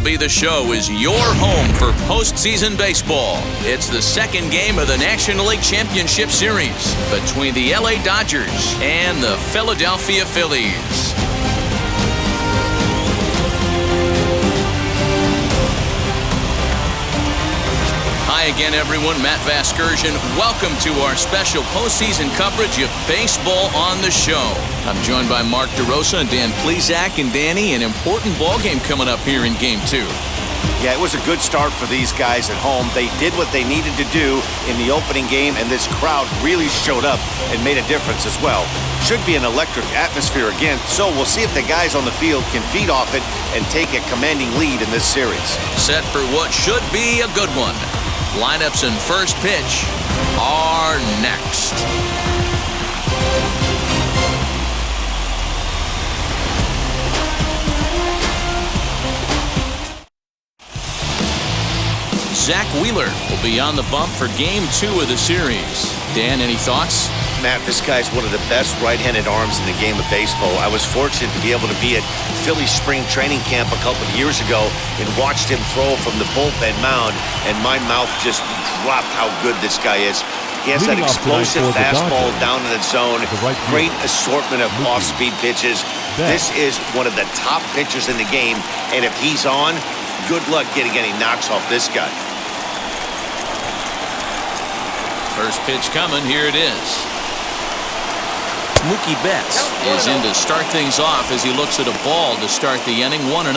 MLB The Show is your home for postseason baseball. It's the second game of the National League Championship Series between the LA Dodgers and the Philadelphia Phillies. Hi again, everyone. Matt Vasgersian. Welcome to our special postseason coverage of Baseball on the Show. I'm joined by DeRosa and Dan Plesac. And Danny, an important ball game coming up here in Game 2. Yeah, it was a good start for these guys at home. They did what they needed to do in the opening game, and this crowd really showed up and made a difference as well. Should be an electric atmosphere again, so we'll see if the guys on the field can feed off it and take a commanding lead in this series. Set for what should be a good one. Lineups and first pitch are next. Zach Wheeler will be on the bump for Game 2 of the series. Dan, any thoughts? Matt, this guy's one of the best right-handed arms in the game of baseball. I was fortunate to be able to be at Philly spring training camp a couple of years ago and watched him throw from the bullpen mound, and my mouth just dropped how good this guy is. He has that explosive fastball down in the zone, great assortment of off-speed pitches. This is one of the top pitchers in the game, and if he's on, good luck getting any knocks off this guy. First pitch coming, here it is. Mookie Betts is in to start things off as he looks at a ball to start the inning, 1-0.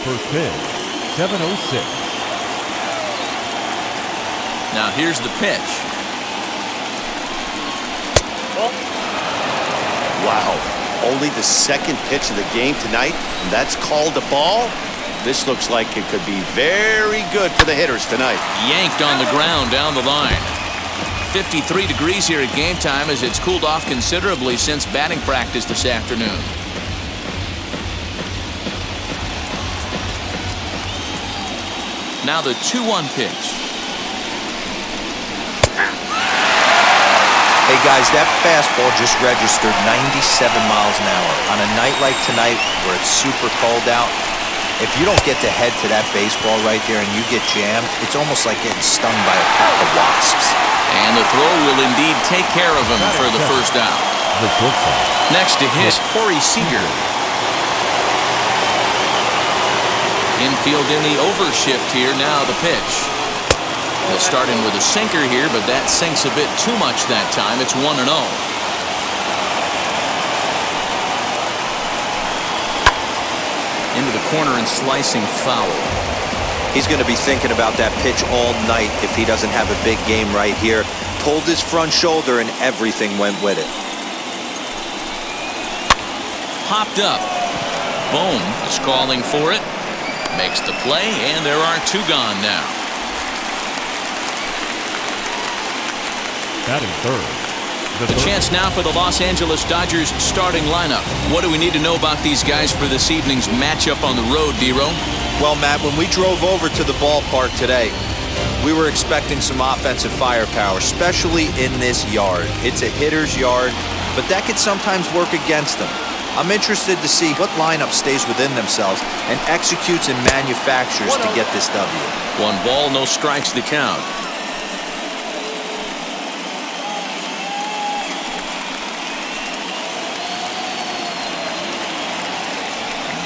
First pitch, 7:06. Now here's the pitch. Wow, only the second pitch of the game tonight, and that's called a ball? This looks like it could be very good for the hitters tonight. Yanked on the ground down the line. 53 degrees here at game time as it's cooled off considerably since batting practice this afternoon. Now the 2-1 pitch. Hey guys, that fastball just registered 97 miles an hour. On a night like tonight where it's super cold out, if you don't get to head to that baseball right there and you get jammed, it's almost like getting stung by a pack of wasps. And the throw will indeed take care of him for the first out. Next to hit, Corey Seager. Infield in the overshift here. Now the pitch. They'll start in with a sinker here, but that sinks a bit too much that time. It's 1-0. Into the corner and slicing foul. He's going to be thinking about that pitch all night if he doesn't have a big game right here. Pulled his front shoulder and everything went with it. Popped up. Bohm is calling for it. Makes the play, and there are two gone now. Batting third. The chance now for the Los Angeles Dodgers starting lineup. What do we need to know about these guys for this evening's matchup on the road, D-Ro? Well, Matt, when we drove over to the ballpark today, we were expecting some offensive firepower, especially in this yard. It's a hitter's yard, but that could sometimes work against them. I'm interested to see what lineup stays within themselves and executes and manufactures to get this W. 1 ball, no strikes the count.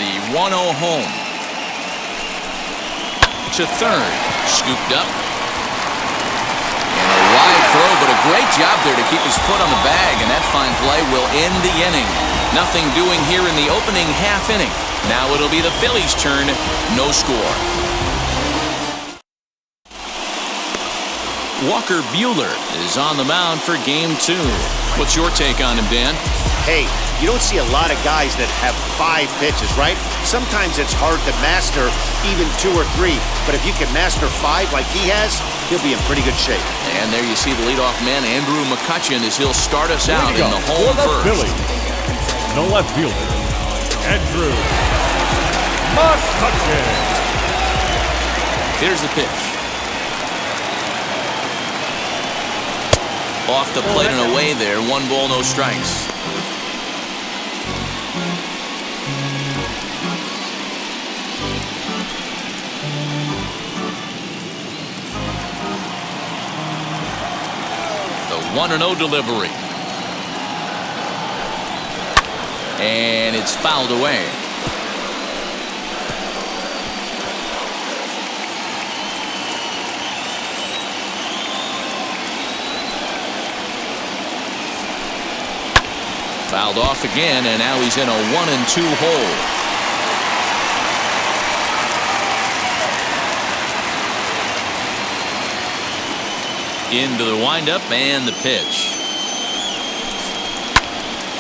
The 1-0 home. To third. Scooped up. And a wide throw, but a great job there to keep his foot on the bag, and that fine play will end the inning. Nothing doing here in the opening half inning. Now it'll be the Phillies' turn. No score. Walker Buehler is on the mound for Game 2. What's your take on him, Dan? Hey, you don't see a lot of guys that have 5 pitches, right? Sometimes it's hard to master even 2 or 3, but if you can master 5 like he has, he'll be in pretty good shape. And there you see the leadoff man, Andrew Mccutchen, as he'll start us out in the home first. Philly. No left fielder, Andrew Mccutchen. Here's the pitch. Off the plate and away there. 1 ball, no strikes. The 1-0 delivery. And it's fouled away. Fouled off again, and now he's in a 1-2 hole. Into the windup and the pitch.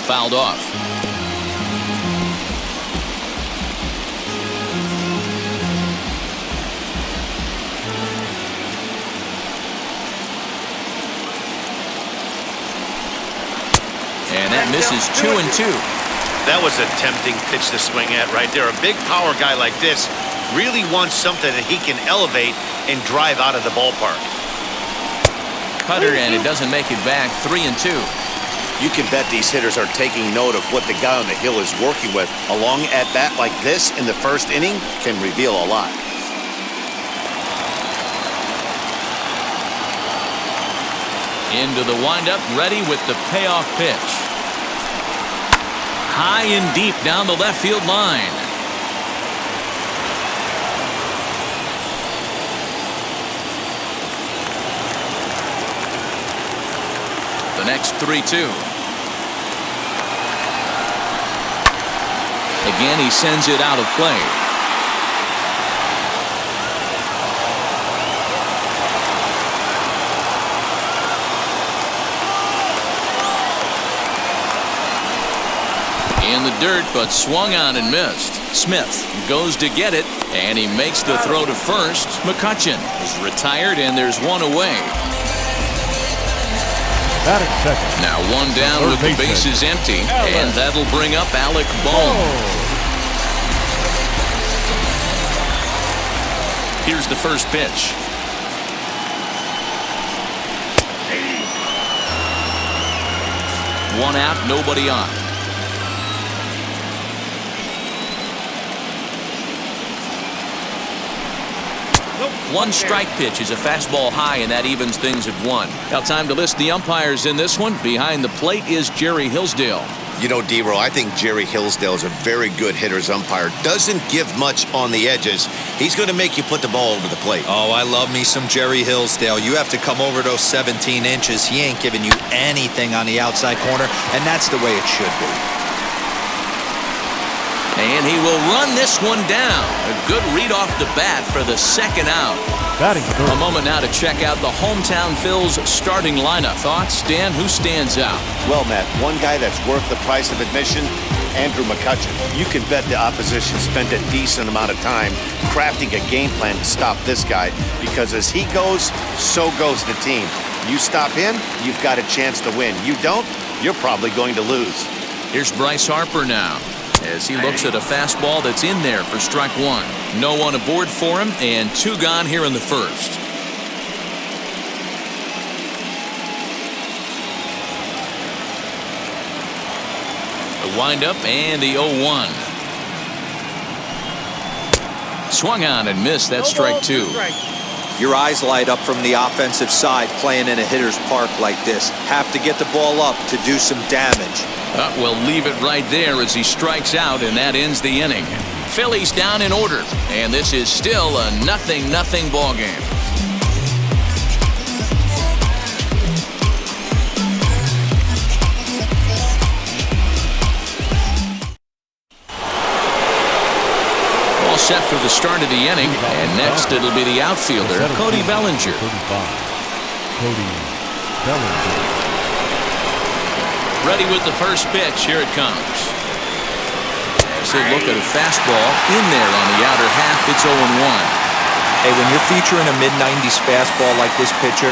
Fouled off. And that misses 2-2. That was a tempting pitch to swing at right there. A big power guy like this really wants something that he can elevate and drive out of the ballpark. Cutter, and it doesn't make it back. 3-2. You can bet these hitters are taking note of what the guy on the hill is working with. A long at bat like this in the first inning can reveal a lot. Into the windup, ready with the payoff pitch. High and deep down the left field line. The next 3-2. Again, he sends it out of play. In the dirt, but swung on and missed. Smith goes to get it, and he makes the throw to first. Mccutchen is retired, and there's one away. Now one down with the bases empty, and that'll bring up Alec Bohm. Here's the first pitch. One out, nobody on. One strike pitch is a fastball high, and that evens things at 1. Now time to list the umpires in this one. Behind the plate is Jerry Hillsdale. You know, D-Row, I think Jerry Hillsdale is a very good hitter's umpire. Doesn't give much on the edges. He's going to make you put the ball over the plate. Oh, I love me some Jerry Hillsdale. You have to come over those 17 inches. He ain't giving you anything on the outside corner, and that's the way it should be. And he will run this one down. A good read off the bat for the second out. A moment now to check out the hometown Phils starting lineup. Thoughts, Dan? Who stands out? Well, Matt, one guy that's worth the price of admission, Andrew Mccutchen. You can bet the opposition spent a decent amount of time crafting a game plan to stop this guy, because as he goes, so goes the team. You stop him, you've got a chance to win. You don't, you're probably going to lose. Here's Bryce Harper now, as he looks at a fastball that's in there for strike 1. No one aboard for him, and 2 gone here in the first. The windup and the 0-1. Swung on and missed. That's strike 2. Your eyes light up from the offensive side playing in a hitter's park like this. Have to get the ball up to do some damage. We'll leave it right there as he strikes out, and that ends the inning. Phillies down in order, and this is still a 0-0 ball game. All set for the start of the inning, and next it'll be the outfielder, Cody Bellinger. Cody Bellinger. Ready with the first pitch. Here it comes. As they look at a fastball in there on the outer half, it's 0-1. Hey, when you're featuring a mid-90s fastball like this pitcher,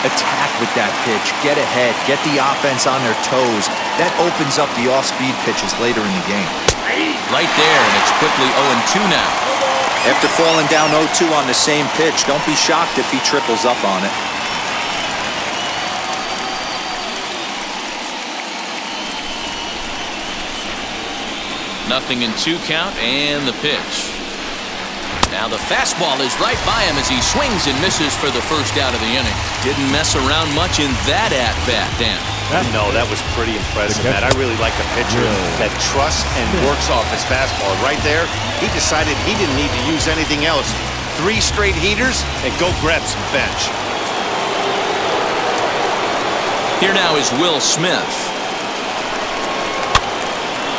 attack with that pitch. Get ahead. Get the offense on their toes. That opens up the off-speed pitches later in the game. Right there, and it's quickly 0-2 now. After falling down 0-2 on the same pitch, don't be shocked if he triples up on it. 0-2 count and the pitch. Now the fastball is right by him as he swings and misses for the first out of the inning. Didn't mess around much in that at-bat, Dan. No, that was pretty impressive, Matt. I really like a pitcher that trusts and works off his fastball. Right there, he decided he didn't need to use anything else. 3 straight heaters and go grab some bench. Here now is Will Smith.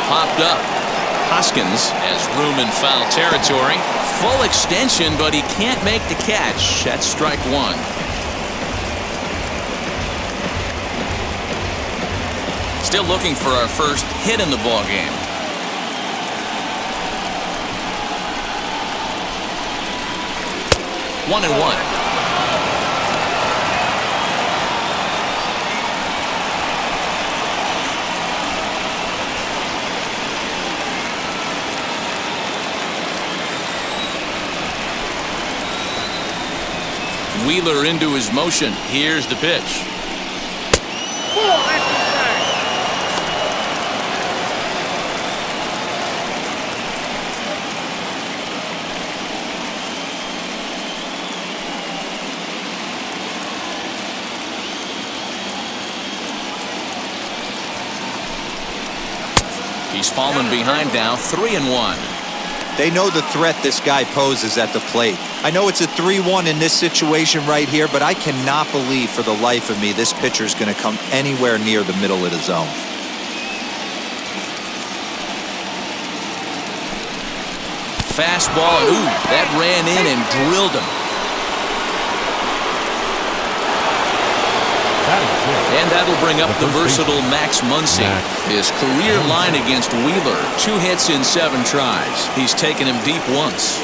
Popped up. Hoskins has room in foul territory. Full extension, but he can't make the catch. That's strike 1. Still looking for our first hit in the ball game. One and one. Wheeler into his motion. Here's the pitch. He's fallen behind now, 3-1. They know the threat this guy poses at the plate. I know it's a 3-1 in this situation right here, but I cannot believe for the life of me this pitcher is going to come anywhere near the middle of the zone. Fastball, ooh, that ran in and drilled him. And that'll bring up the versatile Max Muncie. His career line against Wheeler, 2 hits in 7 tries. He's taken him deep once.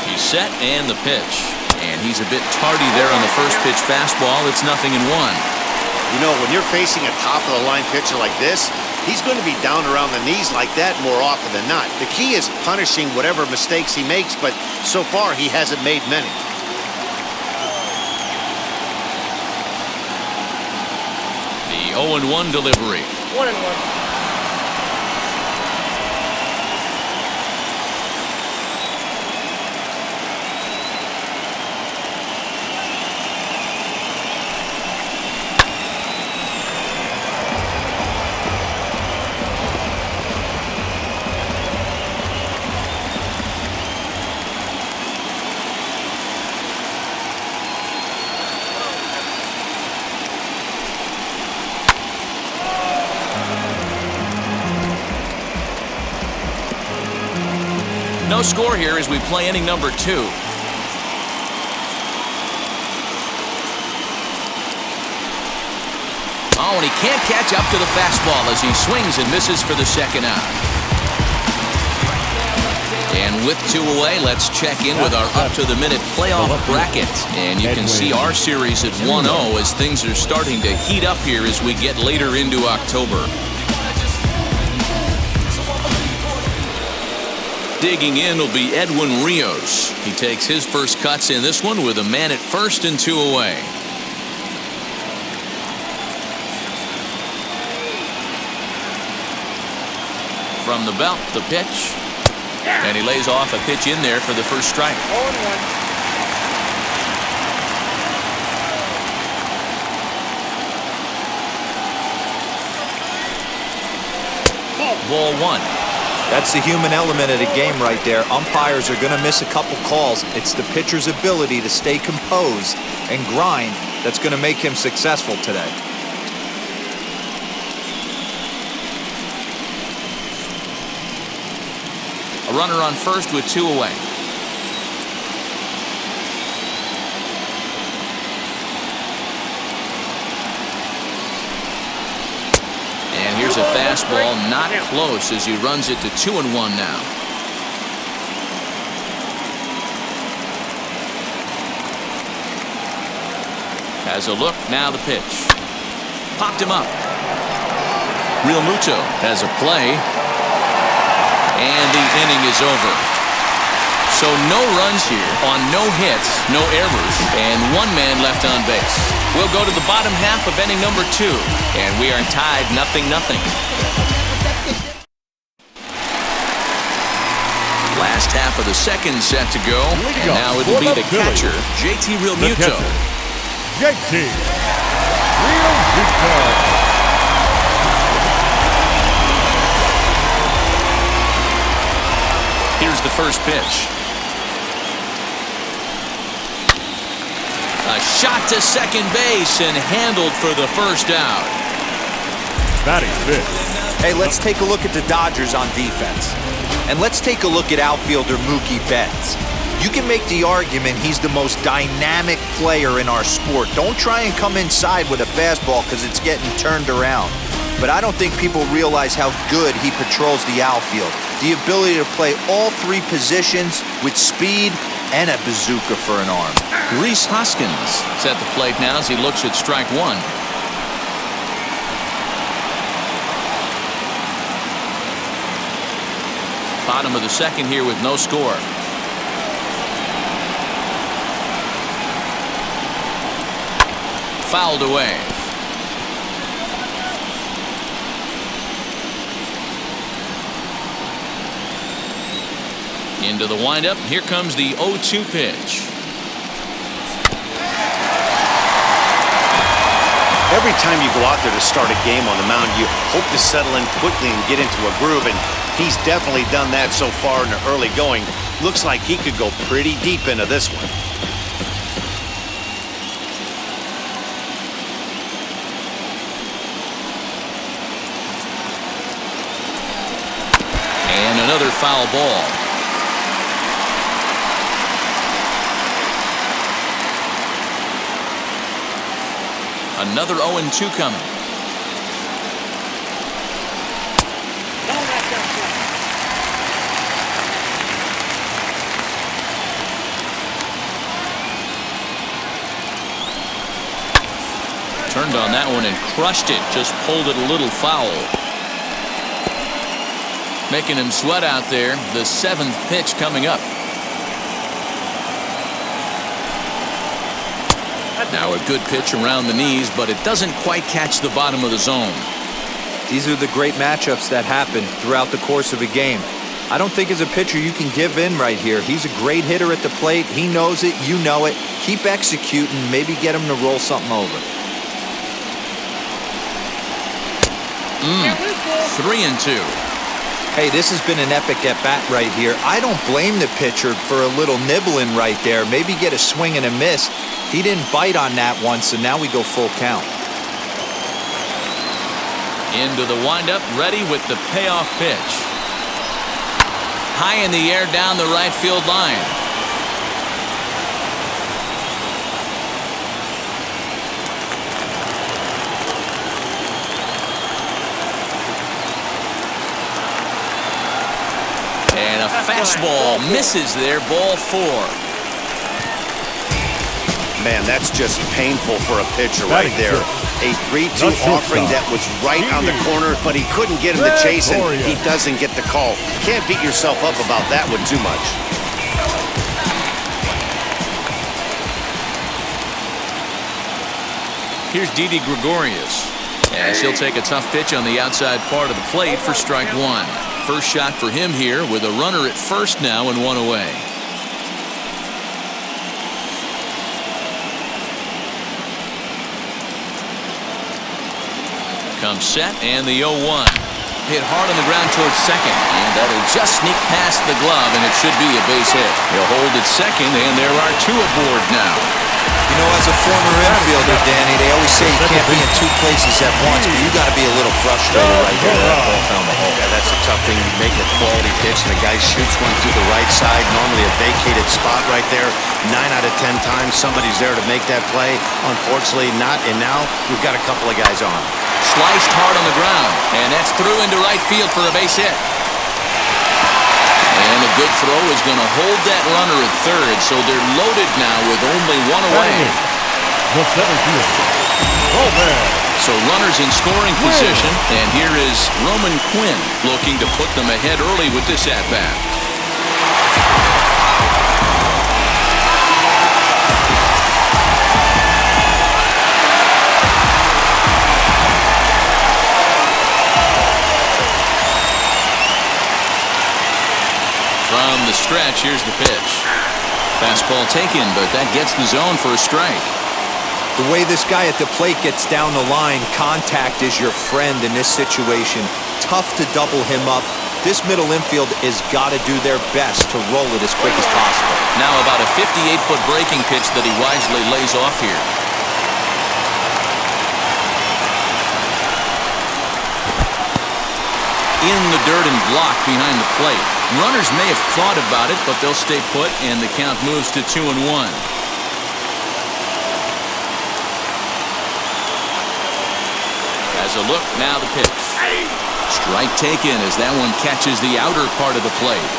He's set and the pitch. And he's a bit tardy there on the first pitch fastball. It's 0-1. You know, when you're facing a top-of-the-line pitcher like this, he's going to be down around the knees like that more often than not. The key is punishing whatever mistakes he makes, but so far he hasn't made many. The 0-1 delivery. 1-1. No score here as we play inning number 2. Oh, and he can't catch up to the fastball as he swings and misses for the second out. And with 2 away, let's check in with our up-to-the-minute playoff bracket. And you can see our series at 1-0 as things are starting to heat up here as we get later into October. Digging in will be Edwin Rios. He takes his first cuts in this one with a man at first and 2 away. From the belt, the pitch. And he lays off a pitch in there for the first strike. 0-1. Ball 1. That's the human element of the game right there. Umpires are going to miss a couple calls. It's the pitcher's ability to stay composed and grind that's going to make him successful today. A runner on first with 2 away. And here's a fastball not close as he runs it to 2-1 now. Has a look, now the pitch. Popped him up. Real Muto has a play. And the inning is over. So no runs here on no hits, no errors, and 1 man left on base. We'll go to the bottom half of inning number 2, and we are tied 0-0. Last half of the second set to go, and now it'll be the catcher, JT Realmuto. JT Realmuto. Here's the first pitch. A shot to second base and handled for the first out. Batting fifth. Hey, let's take a look at the Dodgers on defense. And let's take a look at outfielder Mookie Betts. You can make the argument he's the most dynamic player in our sport. Don't try and come inside with a fastball because it's getting turned around. But I don't think people realize how good he patrols the outfield. The ability to play all 3 positions with speed and a bazooka for an arm. Rhys Hoskins is at the plate now as he looks at strike 1. Bottom of the second here with no score. Fouled away. Into the windup. Here comes the 0-2 pitch. Every time you go out there to start a game on the mound, you hope to settle in quickly and get into a groove, and he's definitely done that so far in the early going. Looks like he could go pretty deep into this one. And another foul ball. Another 0-2 coming. Turned on that one and crushed it. Just pulled it a little foul. Making him sweat out there. The 7th pitch coming up. Now a good pitch around the knees, but it doesn't quite catch the bottom of the zone. These are the great matchups that happen throughout the course of a game. I don't think as a pitcher you can give in right here. He's a great hitter at the plate. He knows it. You know it. Keep executing. Maybe get him to roll something over. 3-2. Hey, this has been an epic at-bat right here. I don't blame the pitcher for a little nibbling right there. Maybe get a swing and a miss. He didn't bite on that one, so now we go full count. Into the windup, ready with the payoff pitch. High in the air down the right field line. And a fastball misses there, ball 4. Man, that's just painful for a pitcher right there. A 3-2 offering that was right on the corner, but he couldn't get him to chase, and he doesn't get the call. Can't beat yourself up about that one too much. Here's Didi Gregorius, as he'll take a tough pitch on the outside part of the plate for strike 1. First shot for him here with a runner at first now and 1 away. Comes set, and the 0-1. Hit hard on the ground towards second, and that'll just sneak past the glove, and it should be a base hit. He'll hold at second, and there are 2 aboard now. You know, as a former infielder, Danny, they always say you can't be in 2 places at once, but you got to be a little frustrated right here. That ball found the hole. Yeah, that's a tough thing. You make a quality pitch, and the guy shoots one through the right side, normally a vacated spot right there. 9 out of 10 times, somebody's there to make that play. Unfortunately, not, and now we've got a couple of guys on. Sliced hard on the ground, and that's through into right field for a base hit. And a good throw is going to hold that runner at third, so they're loaded now with only 1 away. The center fielder, So runners in scoring position, and here is Roman Quinn looking to put them ahead early with this at-bat. stretch. Here's the pitch. Fastball taken, but that gets the zone for a strike. The way this guy at the plate gets down the line, contact is your friend in this situation. Tough to double him up. This middle infield has got to do their best to roll it as quick as possible. Now about a 58-foot breaking pitch that he wisely lays off here. In the dirt and blocked behind the plate. Runners may have thought about it, but they'll stay put, and the count moves to 2-1. As a look, now the pitch. Strike taken as that one catches the outer part of the plate.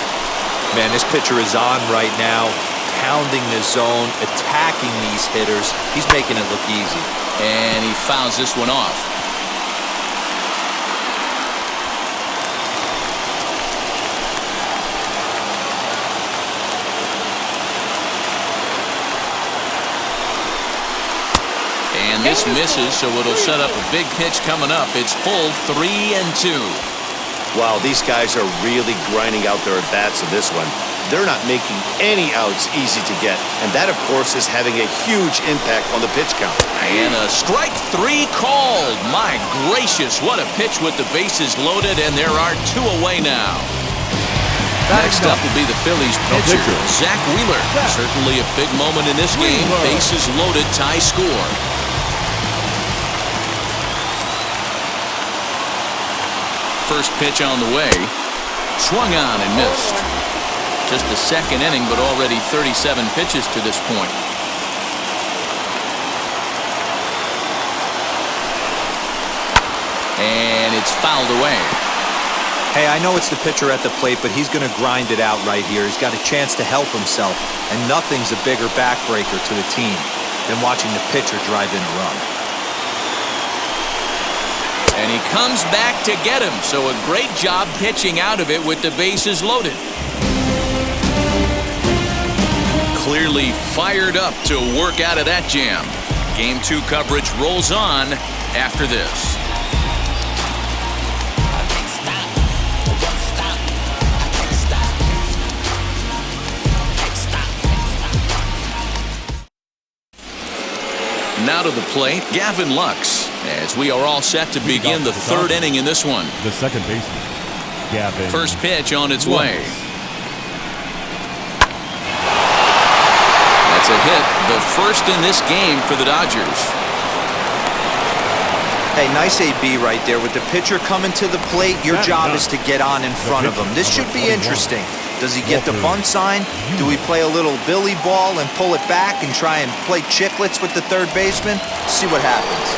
Man, this pitcher is on right now, pounding the zone, attacking these hitters. He's making it look easy. And he fouls this one off. And this misses, so it'll set up a big pitch coming up. It's full 3-2. Wow, these guys are really grinding out their at-bats in this one. They're not making any outs easy to get. And that, of course, is having a huge impact on the pitch count. And a strike 3 called. My gracious, what a pitch with the bases loaded, and there are 2 away now. Next up will be the Phillies pitcher, Zach Wheeler. Certainly a big moment in this game. Bases loaded, tie score. First pitch on the way. Swung on and missed. Just the second inning, but already 37 pitches to this point. And it's fouled away. Hey, I know it's the pitcher at the plate, but he's going to grind it out right here. He's got a chance to help himself, and nothing's a bigger backbreaker to the team than watching the pitcher drive in a run. And he comes back to get him, so a great job pitching out of it with the bases loaded. Clearly fired up to work out of that jam. Game 2 coverage rolls on after this. Now to the plate, Gavin Lux, as we are all set to begin the 3rd inning in this one. The second baseman, Gavin. First pitch on its way. That's a hit, the first in this game for the Dodgers. Hey, nice AB right there. With the pitcher coming to the plate, your job is to get on in front of him. This should be interesting. Does he get the bunt sign? Do we play a little billy ball and pull it back and try and play chicklets with the third baseman? See what happens.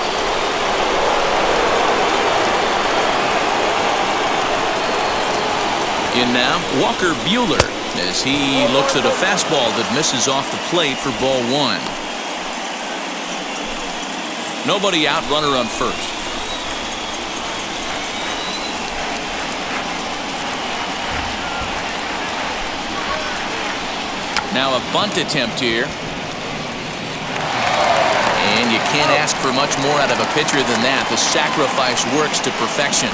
In now, Walker Buehler, as he looks at a fastball that misses off the plate for ball 1. Nobody out, runner on first. Now a bunt attempt here. And you can't ask for much more out of a pitcher than that. The sacrifice works to perfection.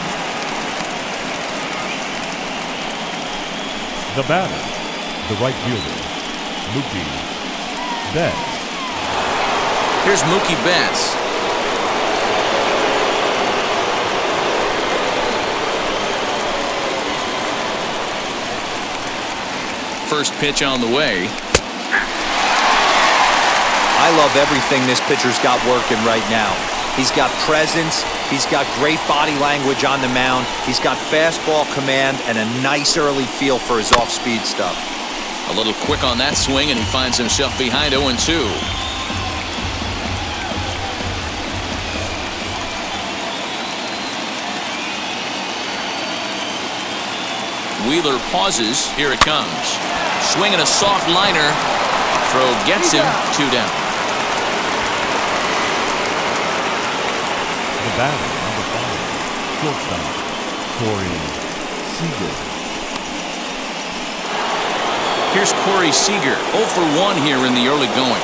The batter, the right fielder, Mookie Betts. Here's Mookie Betts. First pitch on the way. I love everything this pitcher's got working right now. He's got presence. He's got great body language on the mound. He's got fastball command and a nice early feel for his off-speed stuff. A little quick on that swing, and he finds himself behind 0-2. Wheeler pauses. Here it comes. Swinging a soft liner. Throw gets him. 2 down. The batter, number 5, shortstop, Corey Seager. Here's Corey Seager, 0 for 1 here in the early going.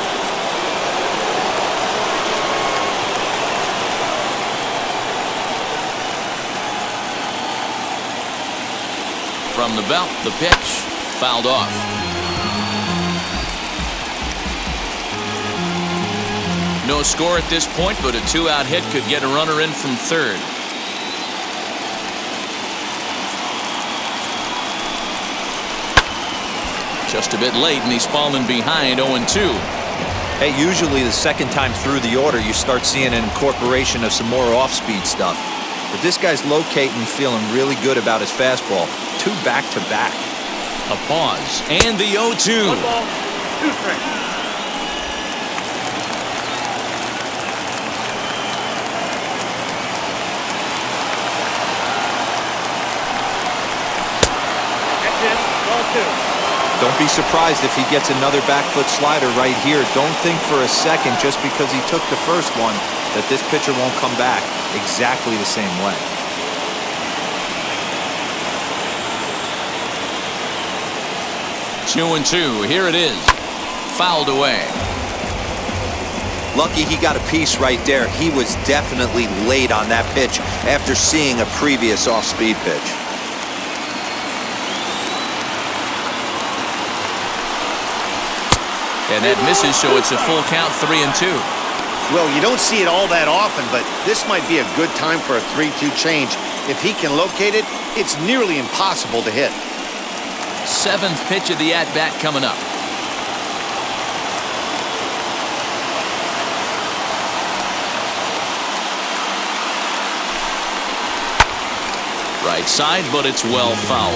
From the belt, the pitch. fouled off. No score at this point, but a 2-out hit could get a runner in from third. Just a bit late, and he's fallen behind 0-2. Hey, usually the second time through the order, you start seeing an incorporation of some more off-speed stuff. But this guy's locating, feeling really good about his fastball. 2 back-to-back. A pause, and the 0-2. 1 ball, 2 strikes. That's it, ball 2. Don't be surprised if he gets another back foot slider right here. Don't think for a second, just because he took the first one, that this pitcher won't come back exactly the same way. Two and two. Here it is. Fouled away. Lucky he got a piece right there. He was definitely late on that pitch after seeing a previous off-speed pitch. And that misses, so it's a full count, 3-2. Well, you don't see it all that often, but this might be a good time for a 3-2 change. If he can locate it, it's nearly impossible to hit. 7th pitch of the at-bat coming up. Right side, but it's well foul.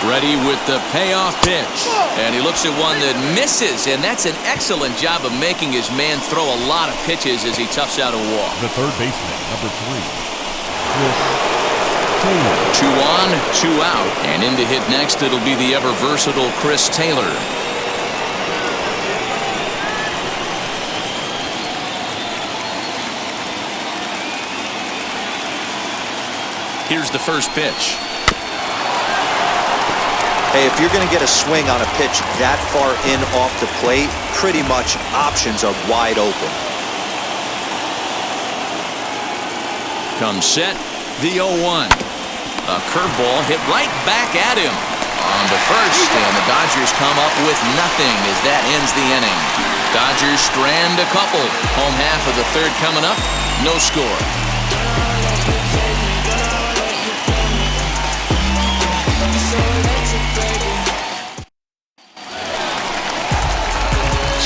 Ready with the payoff pitch. And he looks at one that misses, and that's an excellent job of making his man throw a lot of pitches as he toughs out a walk. The third baseman, number 3, Chris Taylor. 2 on, 2 out. And in to hit next, it'll be the ever-versatile Chris Taylor. Here's the first pitch. Hey, if you're going to get a swing on a pitch that far in off the plate, pretty much options are wide open. Comes set, the 0-1. A curveball hit right back at him. On to first, and the Dodgers come up with nothing as that ends the inning. Dodgers strand a couple. Home half of the third coming up, no score.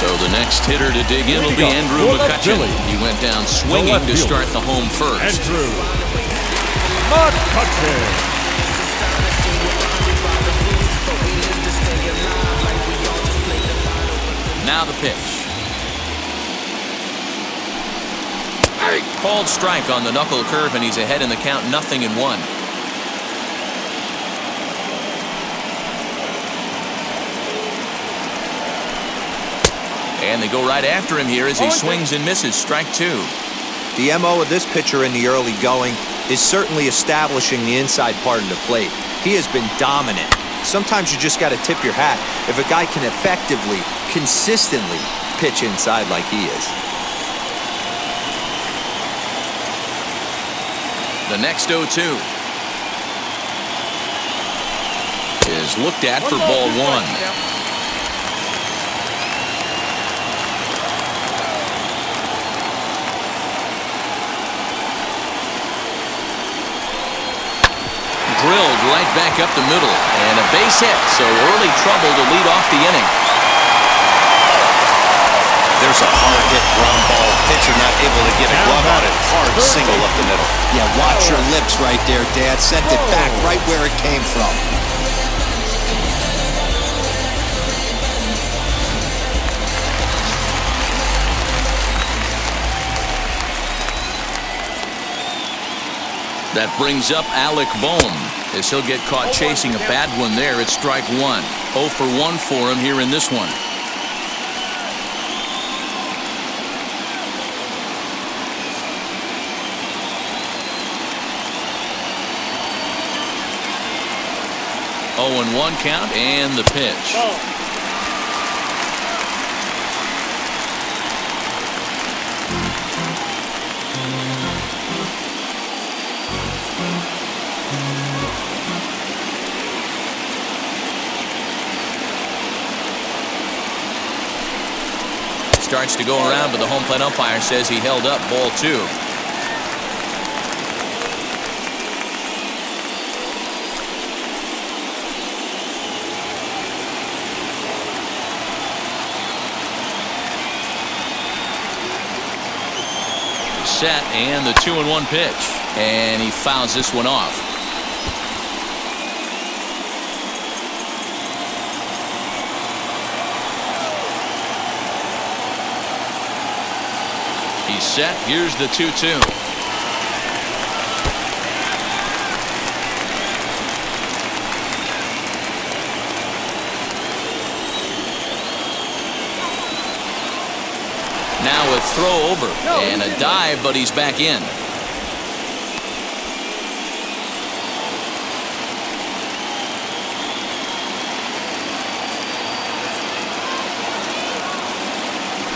So the next hitter to dig in will be Andrew Mccutchen. He went down swinging to start the home first. Andrew Mccutchen. Now the pitch. Called strike on the knuckle curve, and he's ahead in the count, 0-1. And they go right after him here as he swings and misses. Strike 2. The MO of this pitcher in the early going is certainly establishing the inside part of the plate. He has been dominant. Sometimes you just got to tip your hat if a guy can effectively, consistently pitch inside like he is. The next 0-2 is looked at for ball 1. Drilled right back up the middle, and a base hit, so early trouble to lead off the inning. There's a hard hit ground ball. Pitcher not able to get a glove on it. Hard single up the middle. Yeah, watch your lips right there, Dad. Sent it back right where it came from. That brings up Alec Bohm as he'll get caught chasing a bad one there. It's strike 1. 0 for 1 for him here in this one. Oh, and 1 count, and the pitch. starts to go around, but the home plate umpire says he held up ball 2. Set and the 2-1 pitch, and he fouls this one off. He's set. Here's the 2-2. Now a throw over and a dive, but he's back in.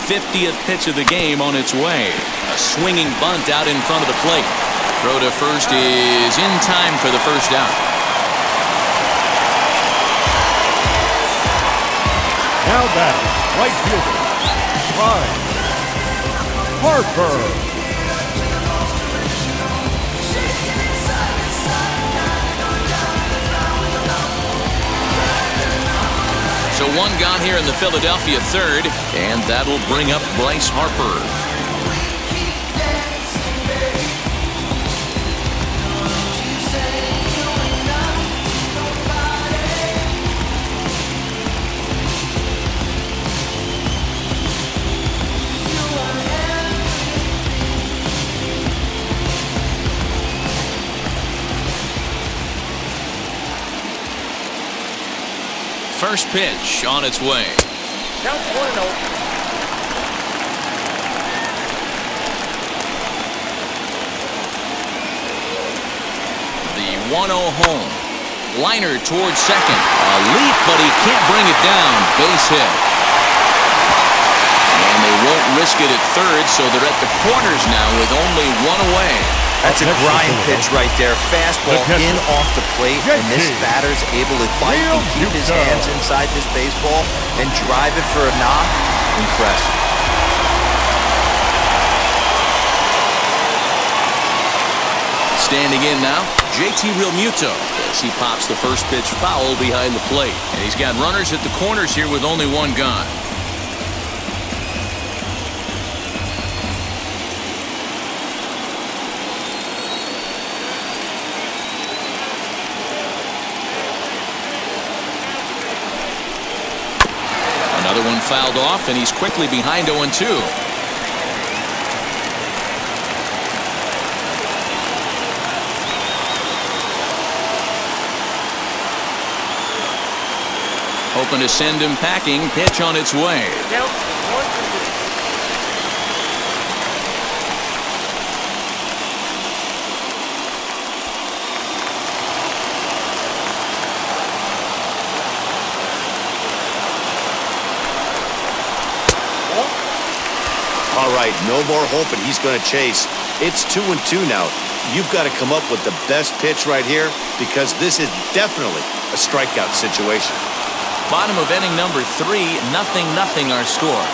'50th pitch of the game on its way. A swinging bunt out in front of the plate. Throw to first is in time for the first out. Now batting, right fielder, Ryan Harper. So one gone here in the Philadelphia third, and that'll bring up Bryce Harper. First pitch on its way. Count 1-0. The 1-0 home. Liner towards second. A leap, but he can't bring it down. Base hit. And they won't risk it at third, so they're at the corners now with only one away. That's a grind pitch right there. Fastball in off the plate, and this batter's able to bite and keep his hands inside this baseball and drive it for a knock. Impressive. Standing in now, JT Realmuto as he pops the first pitch foul behind the plate. And he's got runners at the corners here with only one gone. Another one fouled off, and he's quickly behind 0-2. Hoping to send him packing. Pitch on its way. Count 1-2. All right, no more hoping he's going to chase. It's 2-2 now. You've got to come up with the best pitch right here because this is definitely a strikeout situation. Bottom of inning number 3, 0-0 our score.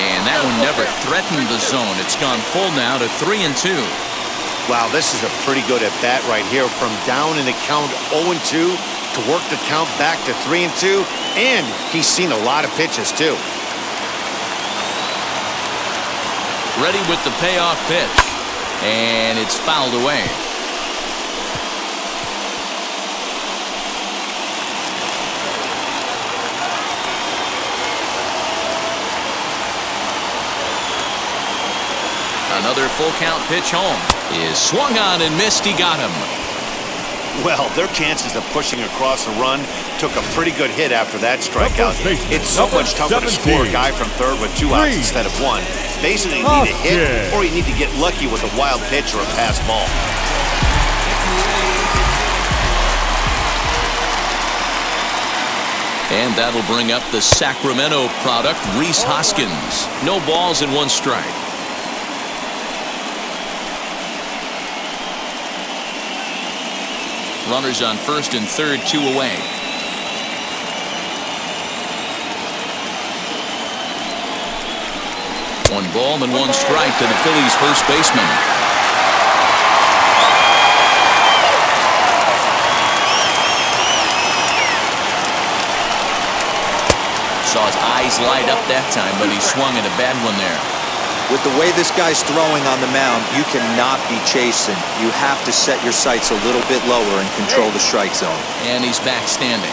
And that one never threatened the zone. It's gone full now to 3-2. Wow, this is a pretty good at bat right here. From down in the count 0-2 to work the count back to 3-2, and he's seen a lot of pitches too. Ready with the payoff pitch, and it's fouled away. Another full count pitch home is swung on and missed. He got him. Well, their chances of pushing across a run took a pretty good hit after that strikeout. It's so much tougher to score a guy from third with 2 outs instead of 1. Basically, you need a hit or you need to get lucky with a wild pitch or a pass ball. And that'll bring up the Sacramento product, Rhys Hoskins. No balls and 1 strike. Runners on first and third, 2 away. 1 ball and 1 strike to the Phillies first baseman. Saw his eyes light up that time, but he swung at a bad one there. With the way this guy's throwing on the mound, you cannot be chasing. You have to set your sights a little bit lower and control the strike zone. And he's back standing.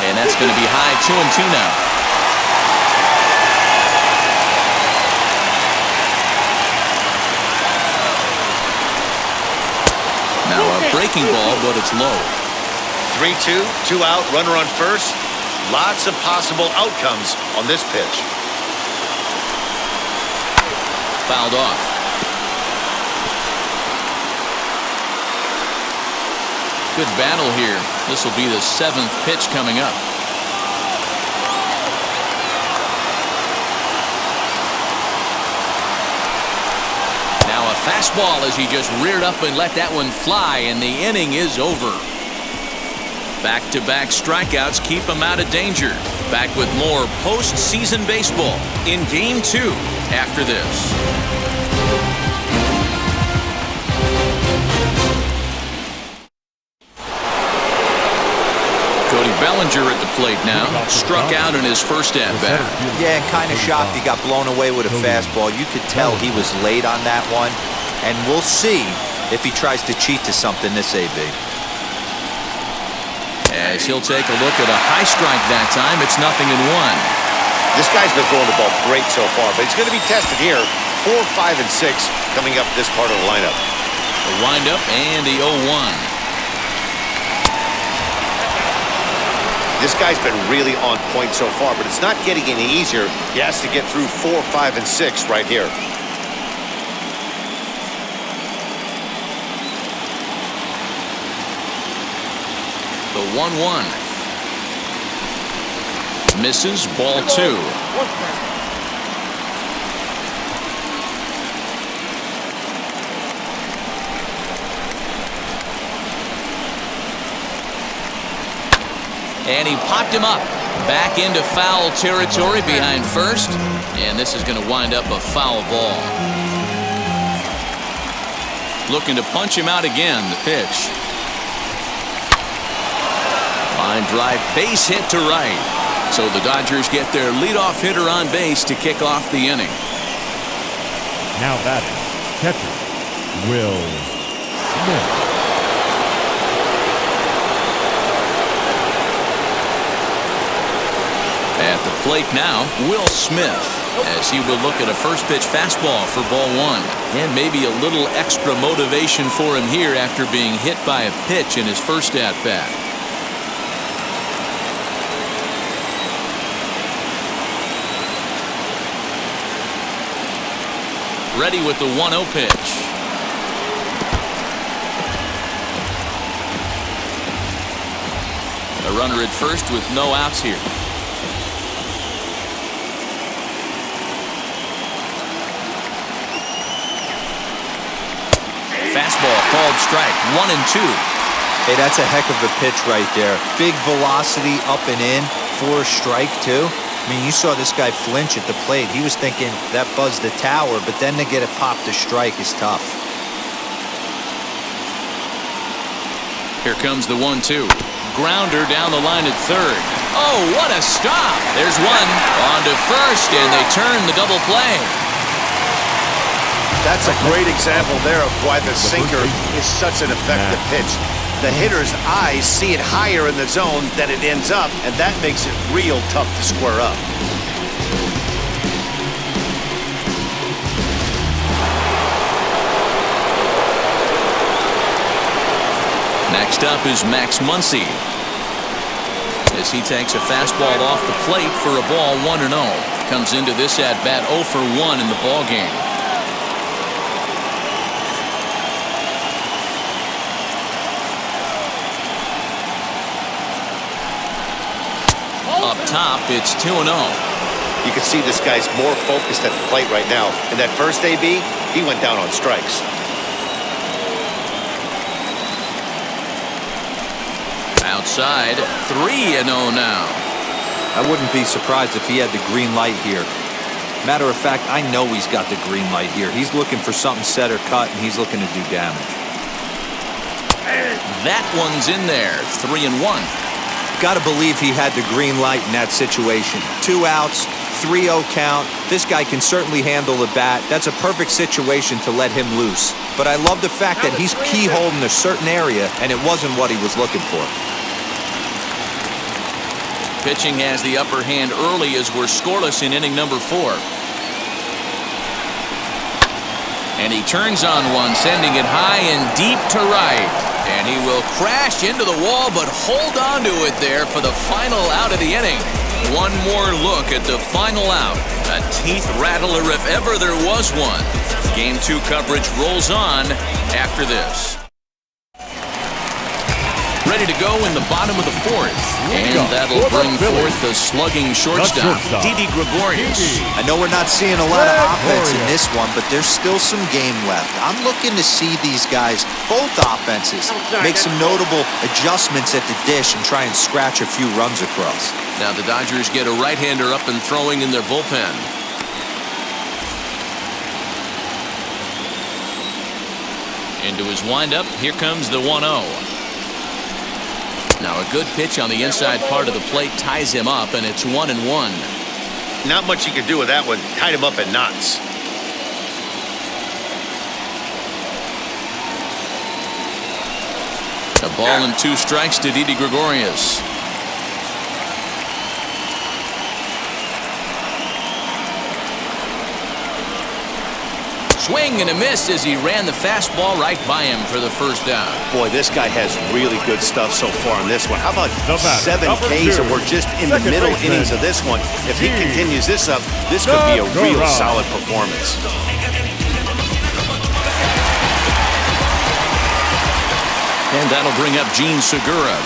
And that's going to be high, 2-2 now. Now a breaking ball, but it's low. 3-2, 2 out, runner on first. Lots of possible outcomes on this pitch. Fouled off. Good battle here. This will be the 7th pitch coming up. Now a fastball as he just reared up and let that one fly, and the inning is over. Back-to-back strikeouts keep him out of danger. Back with more postseason baseball in Game 2 after this. Cody Bellinger at the plate now. Struck out in his first at-bat. Yeah, kind of shocked he got blown away with a fastball. You could tell he was late on that one. And we'll see if he tries to cheat to something this AB. As he'll take a look at a high strike that time. It's 0-1. This guy's been throwing the ball great so far, but he's going to be tested here. 4, 5, and 6 coming up this part of the lineup. The windup and the 0-1. This guy's been really on point so far, but it's not getting any easier. He has to get through 4, 5, and 6 right here. The 1-1. Misses, ball 2. And he popped him up. Back into foul territory behind first. And this is going to wind up a foul ball. Looking to punch him out again, the pitch. Line drive, base hit to right. So the Dodgers get their leadoff hitter on base to kick off the inning. Now batting, catcher, Will Smith. At the plate now, Will Smith, as he will look at a first pitch fastball for ball 1. And maybe a little extra motivation for him here after being hit by a pitch in his first at-bat. Ready with the 1-0 pitch. A runner at first with no outs here. Fastball called strike, 1-2. Hey, that's a heck of a pitch right there. Big velocity up and in for a strike, too. I mean, you saw this guy flinch at the plate. He was thinking that buzzed the tower, but then to get it popped to strike is tough. Here comes the 1-2. Grounder down the line at third. Oh, what a stop. There's one. On to first, and they turn the double play. That's a great example there of why the sinker is such an effective pitch. The hitter's eyes see it higher in the zone than it ends up, and that makes it real tough to square up. Next up is Max Muncie, as he takes a fastball off the plate for a ball 1-0. Comes into this at-bat 0 for 1 in the ballgame. Up top, it's 2-0. You can see this guy's more focused at the plate right now. In that first AB, he went down on strikes. outside. 3-0 now. I wouldn't be surprised if he had the green light here. Matter of fact, I know he's got the green light here. He's looking for something set or cut, and he's looking to do damage. That one's in there. 3-1. Got to believe he had the green light in that situation. 2 outs, 3-0 count. This guy can certainly handle the bat. That's a perfect situation to let him loose. But I love the fact that he's keyholed in a certain area, and it wasn't what he was looking for. Pitching has the upper hand early as we're scoreless in inning number 4. And he turns on one, sending it high and deep to right. And he will crash into the wall, but hold on to it there for the final out of the inning. One more look at the final out. A teeth rattler if ever there was one. Game 2 coverage rolls on after this. Ready to go in the bottom of the 4th. And that'll bring forth the slugging shortstop, Didi Gregorius. I know we're not seeing a lot of offense in this one, but there's still some game left. I'm looking to see these guys, both offenses, make some notable adjustments at the dish and try and scratch a few runs across. Now the Dodgers get a right-hander up and throwing in their bullpen. Into his windup, here comes the 1-0. Now a good pitch on the inside part of the plate ties him up, and it's 1-1. Not much you can do with that one. Tied him up in knots. A ball and 2 strikes to Didi Gregorius. Swing and a miss as he ran the fastball right by him for the first out. Boy, this guy has really good stuff so far on this one. How about 7 Ks, and we're just in the middle innings of this one. If he continues this up, this could be a real solid performance. And that'll bring up Gene Segura.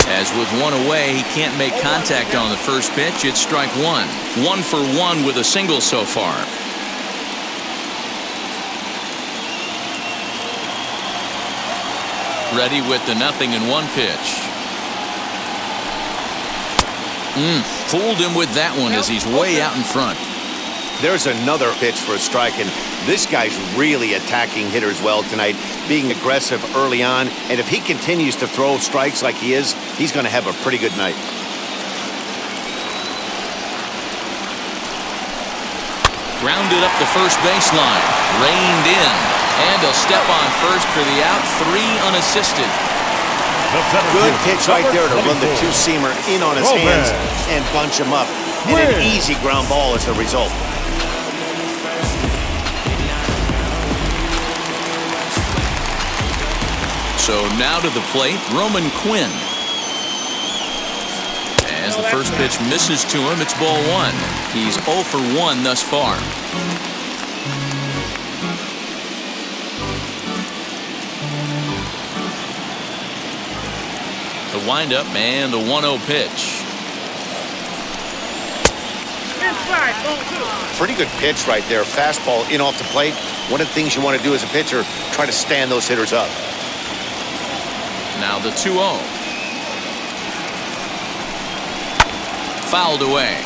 As with 1 away, he can't make contact on the first pitch. It's strike 1. 1 for 1 with a single so far. Ready with the 0-1 pitch. Fooled him with that one as he's way out in front. There's another pitch for a strike, and this guy's really attacking hitters well tonight, being aggressive early on, and if he continues to throw strikes like he is, he's going to have a pretty good night. Grounded up the first baseline, reined in, and he'll step on first for the out, 3 unassisted. Good pitch right there to run the 2-seamer in on his hands and bunch him up, and an easy ground ball as a result. So now to the plate, Roman Quinn. As the first pitch misses to him, it's ball 1. He's 0 for 1 thus far. The windup and the 1-0 pitch. Pretty good pitch right there. Fastball in off the plate. One of the things you want to do as a pitcher, try to stand those hitters up. Now the 2-0. Fouled away.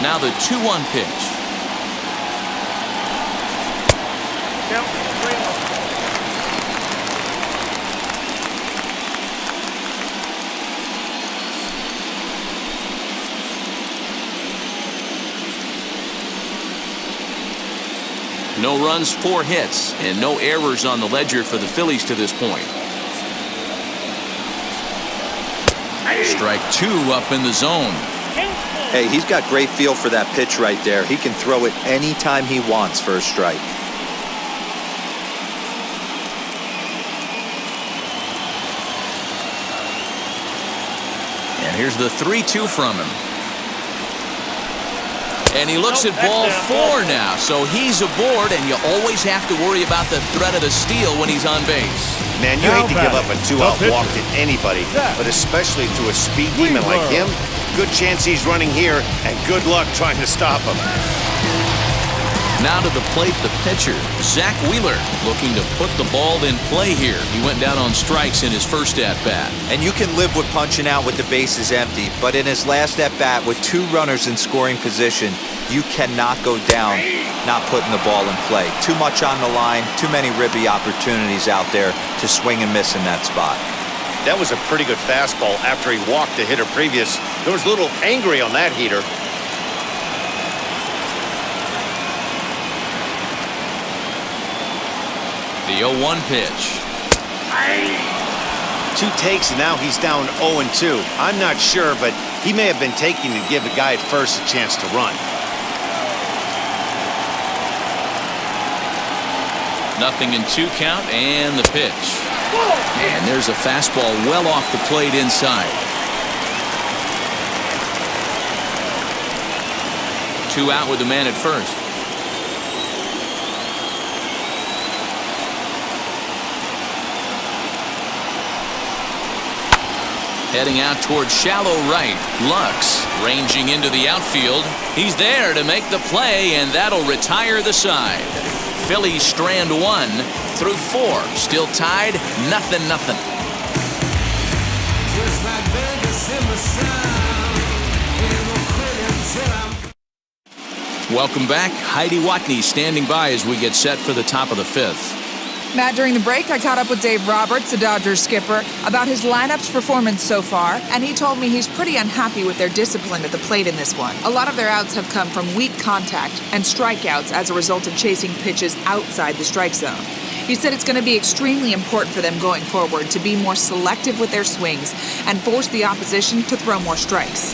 Now the 2-1 pitch. No runs, 4 hits, and no errors on the ledger for the Phillies to this point. Strike 2 up in the zone. Hey, he's got great feel for that pitch right there. He can throw it anytime he wants for a strike. And here's the 3-2 from him. And he looks at ball 4 now, so he's aboard, and you always have to worry about the threat of the steal when he's on base. Man, you hate to give up a 2-out walk to anybody, but especially to a speed demon like him, Good chance he's running here, and good luck trying to stop him. Now to the plate, the pitcher, Zach Wheeler, looking to put the ball in play here. He went down on strikes in his first at-bat. And you can live with punching out with the bases empty, but in his last at-bat with 2 runners in scoring position, you cannot go down not putting the ball in play. Too much on the line, too many ribby opportunities out there to swing and miss in that spot. That was a pretty good fastball after he walked the hitter previous. There was a little angry on that heater. The 0-1 pitch. 2 takes, and now he's down 0-2. I'm not sure, but he may have been taking to give the guy at first a chance to run. Nothing in 2 count, and the pitch. And there's a fastball well off the plate inside. 2 out with the man at first. Heading out towards shallow right. Lux ranging into the outfield. He's there to make the play, and that'll retire the side. Phillies strand 1 through 4. Still tied, 0-0. Welcome back. Heidi Watney standing by as we get set for the top of the 5th. Matt, during the break, I caught up with Dave Roberts, the Dodgers skipper, about his lineup's performance so far, and he told me he's pretty unhappy with their discipline at the plate in this one. A lot of their outs have come from weak contact and strikeouts as a result of chasing pitches outside the strike zone. He said it's going to be extremely important for them going forward to be more selective with their swings and force the opposition to throw more strikes.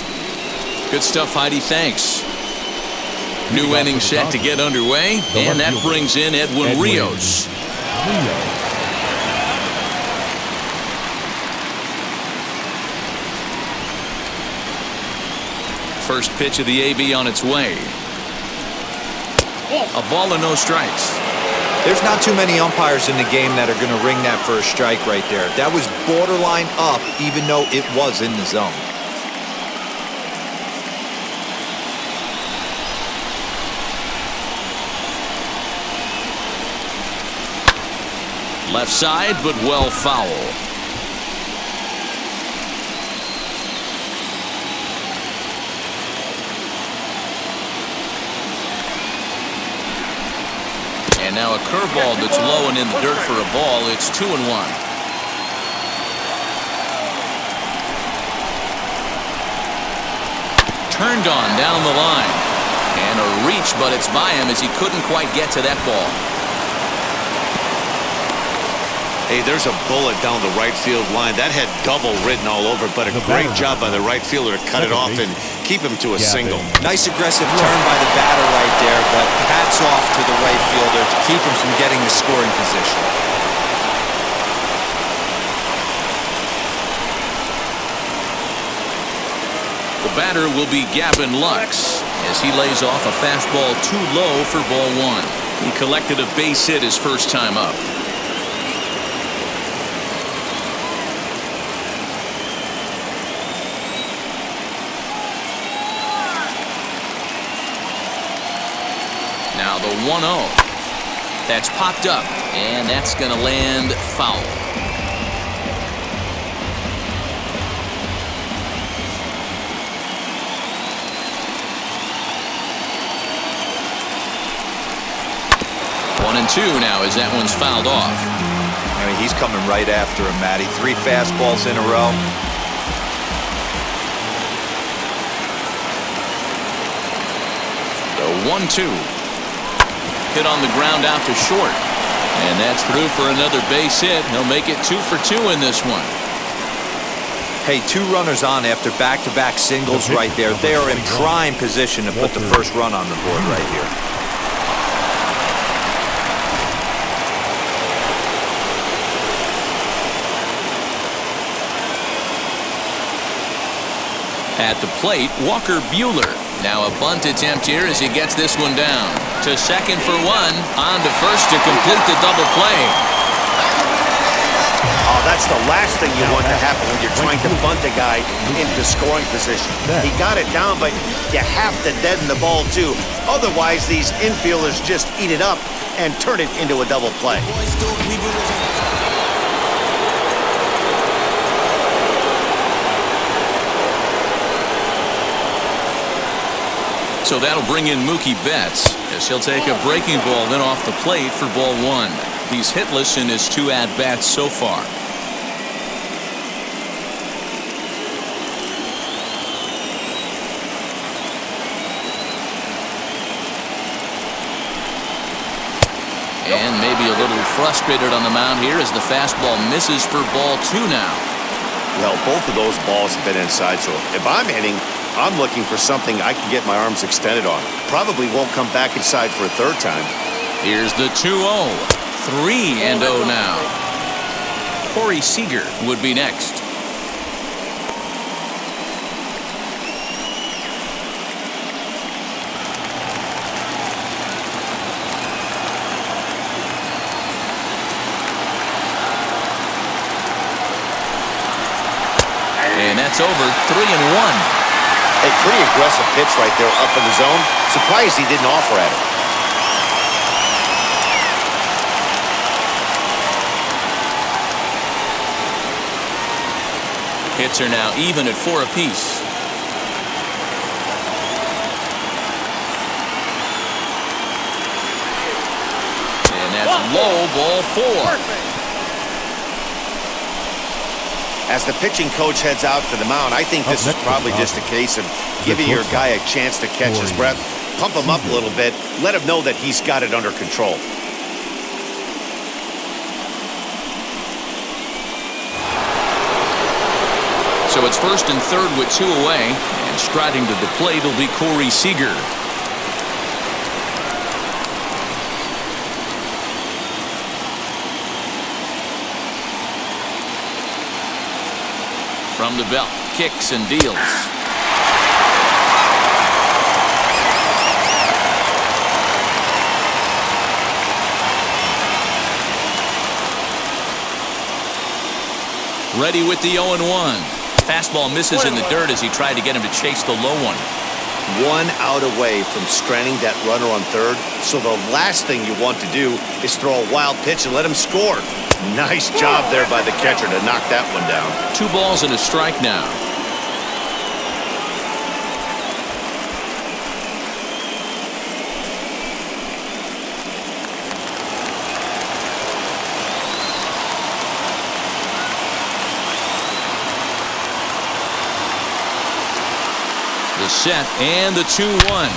Good stuff, Heidi. Thanks. New inning set to get underway, and that brings in Edwin Rios. First pitch of the AB on its way. A ball and no strikes. There's not too many umpires in the game that are going to ring that first strike right there. That was borderline up, even though it was in the zone. Left side, but well foul. And now a curveball that's low and in the dirt for a ball. It's 2-1. Turned on down the line. And a reach, but it's by him as he couldn't quite get to that ball. Hey, there's a bullet down the right field line. That had double written all over, but a great job by the right fielder to cut it off and keep him to a single. Nice aggressive turn by the batter right there, but hats off to the right fielder to keep him from getting the scoring position. The batter will be Gavin Lux as he lays off a fastball too low for ball 1. He collected a base hit his first time up. Now the 1-0. That's popped up, and that's going to land foul. One and 2 now as that one's fouled off. I mean, he's coming right after him, Matty. 3 fastballs in a row. The 1-2. Hit on the ground out to short. And that's through for another base hit. He'll make it 2 for 2 in this one. Hey, 2 runners on after back-to-back singles right there. They are in prime position to put the first run on the board right here. At the plate, Walker Buehler. Now a bunt attempt here as he gets this one down. To second for 1. On to first to complete the double play. Oh, That's the last thing you want to happen when you're trying to bunt a guy into scoring position. He got it down, but you have to deaden the ball too. Otherwise, these infielders just eat it up and turn it into a double play. So that'll bring in Mookie Betts as he'll take a breaking ball then off the plate for ball one. He's hitless in his 2 at-bats so far. And maybe a little frustrated on the mound here as the fastball misses for ball 2 now. Well, both of those balls have been inside, so if I'm hitting, I'm looking for something I can get my arms extended on. Probably won't come back inside for a third time. Here's the 2-0. 3-0 now. Corey Seager would be next. And that's over. 3-1. A pretty aggressive pitch right there up in the zone. Surprised he didn't offer at it. Hits are now even at 4 apiece. And that's low, ball 4. As the pitching coach heads out to the mound, I think this is probably just a case of giving your guy a chance to catch his breath, pump him up a little bit, let him know that he's got it under control. So it's 1st and 3rd with 2 away, and striding to the plate will be Corey Seager. From the belt, kicks and deals. Ready with the 0-1. Fastball misses in the dirt as he tried to get him to chase the low one. 1 out away from stranding that runner on third, so the last thing you want to do is throw a wild pitch and let him score. Nice job there by the catcher to knock that one down. 2 balls and a strike now. The set and the 2-1.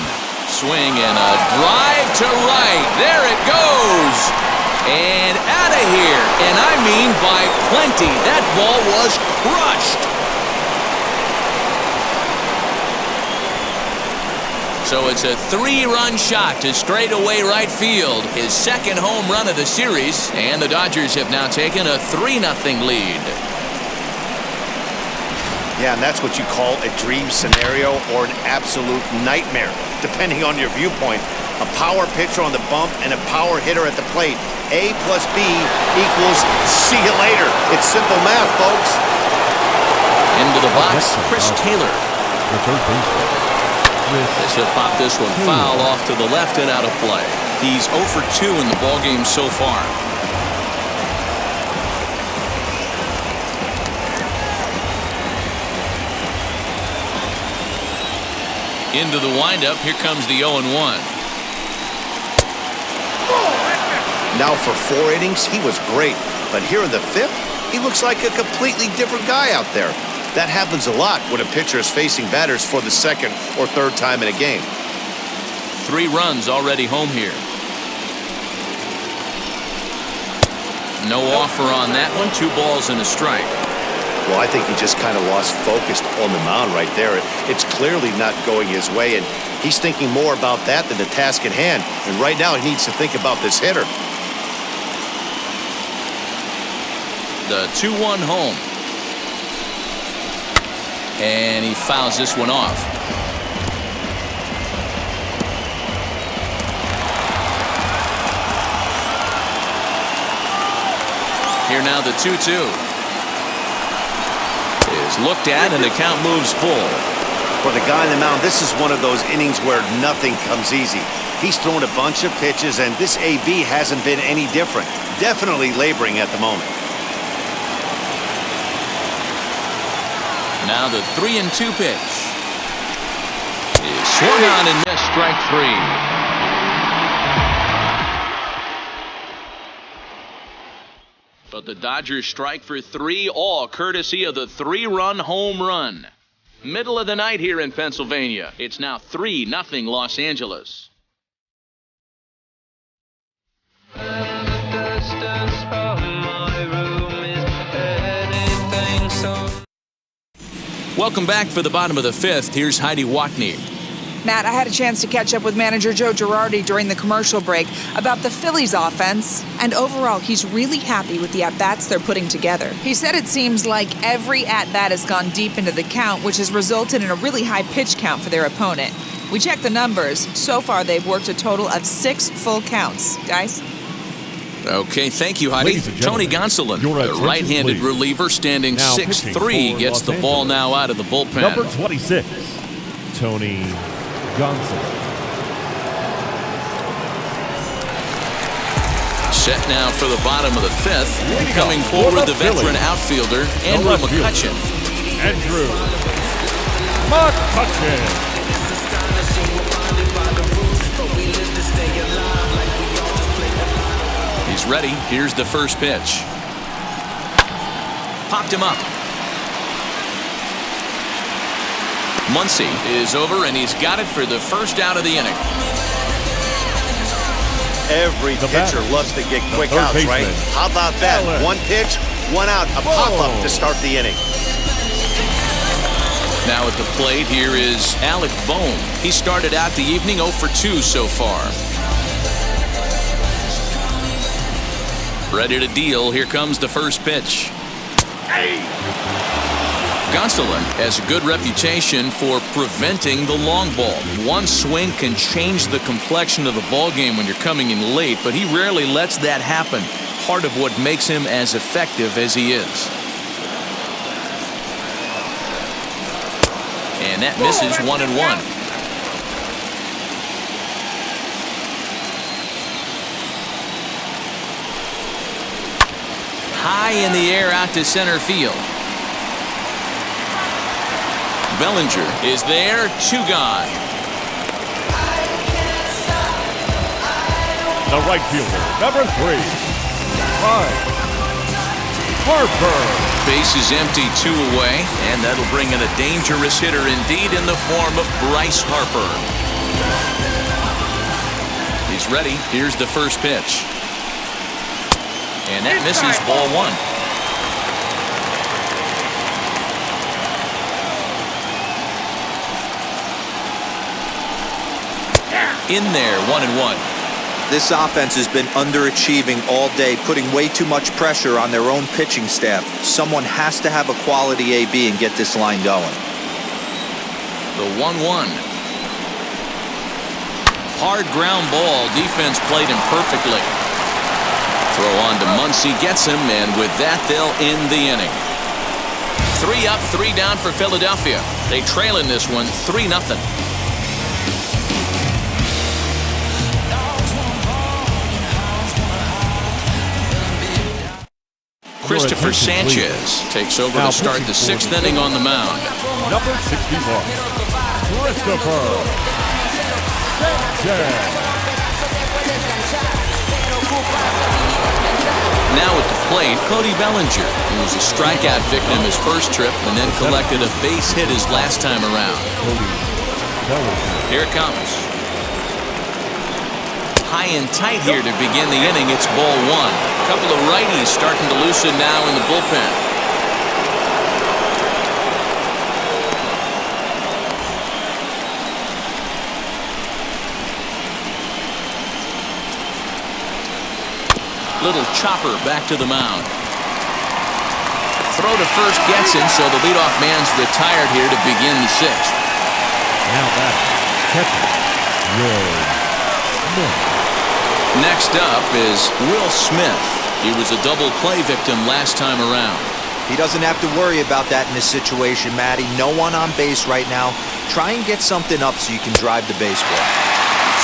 Swing and a drive to right. There it goes. And out of here. And I mean by plenty. That ball was crushed. So it's a 3-run shot to straightaway right field. His 2nd home run of the series. And the Dodgers have now taken a 3-0 lead. Yeah, and that's what you call a dream scenario or an absolute nightmare, depending on your viewpoint. A power pitcher on the bump and a power hitter at the plate. A plus B equals see you later. It's simple math, folks. Into the box, Chris Taylor. The third baseman. As he'll pop this one foul off to the left and out of play. He's 0 for 2 in the ballgame so far. Into the windup, here comes the 0-1. Now for 4 innings, he was great. But here in the 5th, he looks like a completely different guy out there. That happens a lot when a pitcher is facing batters for the 2nd or 3rd time in a game. 3 runs already home here. No offer on that one. 2 balls and a strike. Well, I think he just kind of lost focus on the mound right there. It's clearly not going his way, and he's thinking more about that than the task at hand. And right now, he needs to think about this hitter. The 2-1 home. And he fouls this one off. Here now the 2-2. It's looked at, and the count moves full. For the guy on the mound, this is one of those innings where nothing comes easy. He's thrown a bunch of pitches, and this AB hasn't been any different. Definitely laboring at the moment. Now the 3-2 pitch. Is swung on and missed, strike 3. But the Dodgers strike for 3, all courtesy of the 3-run home run. Middle of the night here in Pennsylvania. It's now 3-0 Los Angeles. Welcome back for the bottom of the 5th. Here's Heidi Watney. Matt, I had a chance to catch up with manager Joe Girardi during the commercial break about the Phillies offense, and overall, he's really happy with the at-bats they're putting together. He said it seems like every at-bat has gone deep into the count, which has resulted in a really high pitch count for their opponent. We checked the numbers. So far, they've worked a total of 6 full counts. Guys? Okay, thank you, Heidi. Tony Gonsolin, the right-handed reliever, standing 6'3", gets the ball now out of the bullpen. Number 26, Tony Gonsolin. Set now for the bottom of the 5th. Coming forward, the veteran outfielder, Andrew Mccutchen. Andrew Mccutchen. He's ready. Here's the first pitch. Popped him up. Muncie is over, and he's got it for the first out of the inning. Every pitcher loves to get quick outs, right? How about that? One pitch, one out, a pop-up to start the inning. Now at the plate, here is Alec Bohm. He started out the evening 0 for 2 so far. Ready to deal. Here comes the first pitch. Gonsolin has a good reputation for preventing the long ball. One swing can change the complexion of the ball game when you're coming in late, but he rarely lets that happen. Part of what makes him as effective as he is. And that misses 1-1. High in the air out to center field. Bellinger is there, 2 gone. The right fielder, number 3, Harper. Base is empty, 2 away, and that'll bring in a dangerous hitter indeed in the form of Bryce Harper. He's ready. Here's the first pitch. And that misses, ball 1. In there, 1-1. This offense has been underachieving all day, putting way too much pressure on their own pitching staff. Someone has to have a quality AB and get this line going. The 1-1. Hard ground ball. Defense played him perfectly. Throw on to Muncie, gets him, and with that, they'll end the inning. 3 up, 3 down for Philadelphia. They trail in this one, 3-0. Christopher Sanchez takes over to start the 6th inning on the mound. Number 61, Christopher Sanchez. Now at the plate, Cody Bellinger, who was a strikeout victim his first trip and then collected a base hit his last time around. Here it comes. High and tight here to begin the inning. It's ball 1. A couple of righties starting to loosen now in the bullpen. Little chopper back to the mound. Throw to first gets him, so the leadoff man's retired here to begin the 6th. Now back, catcher, Will Smith. Next up is Will Smith. He was a double play victim last time around. He doesn't have to worry about that in this situation, Matty. No one on base right now. Try and get something up so you can drive the baseball.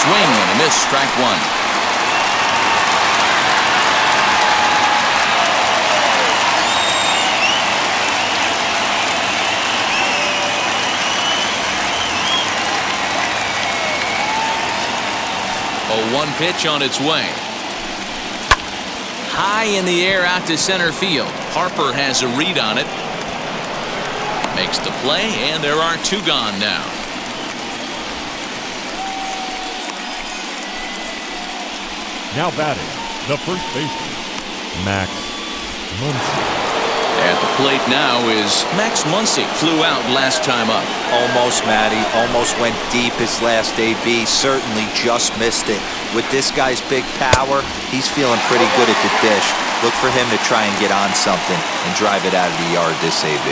Swing and a miss, strike one. A 1 pitch on its way. High in the air out to center field. Harper has a read on it. Makes the play, and there are 2 gone now. Now batting, the first baseman, Max Muncie. At the plate now is Max Muncie. Flew out last time up. Almost, Matty. Almost went deep his last AB. Certainly just missed it. With this guy's big power, he's feeling pretty good at the dish. Look for him to try and get on something and drive it out of the yard this AB.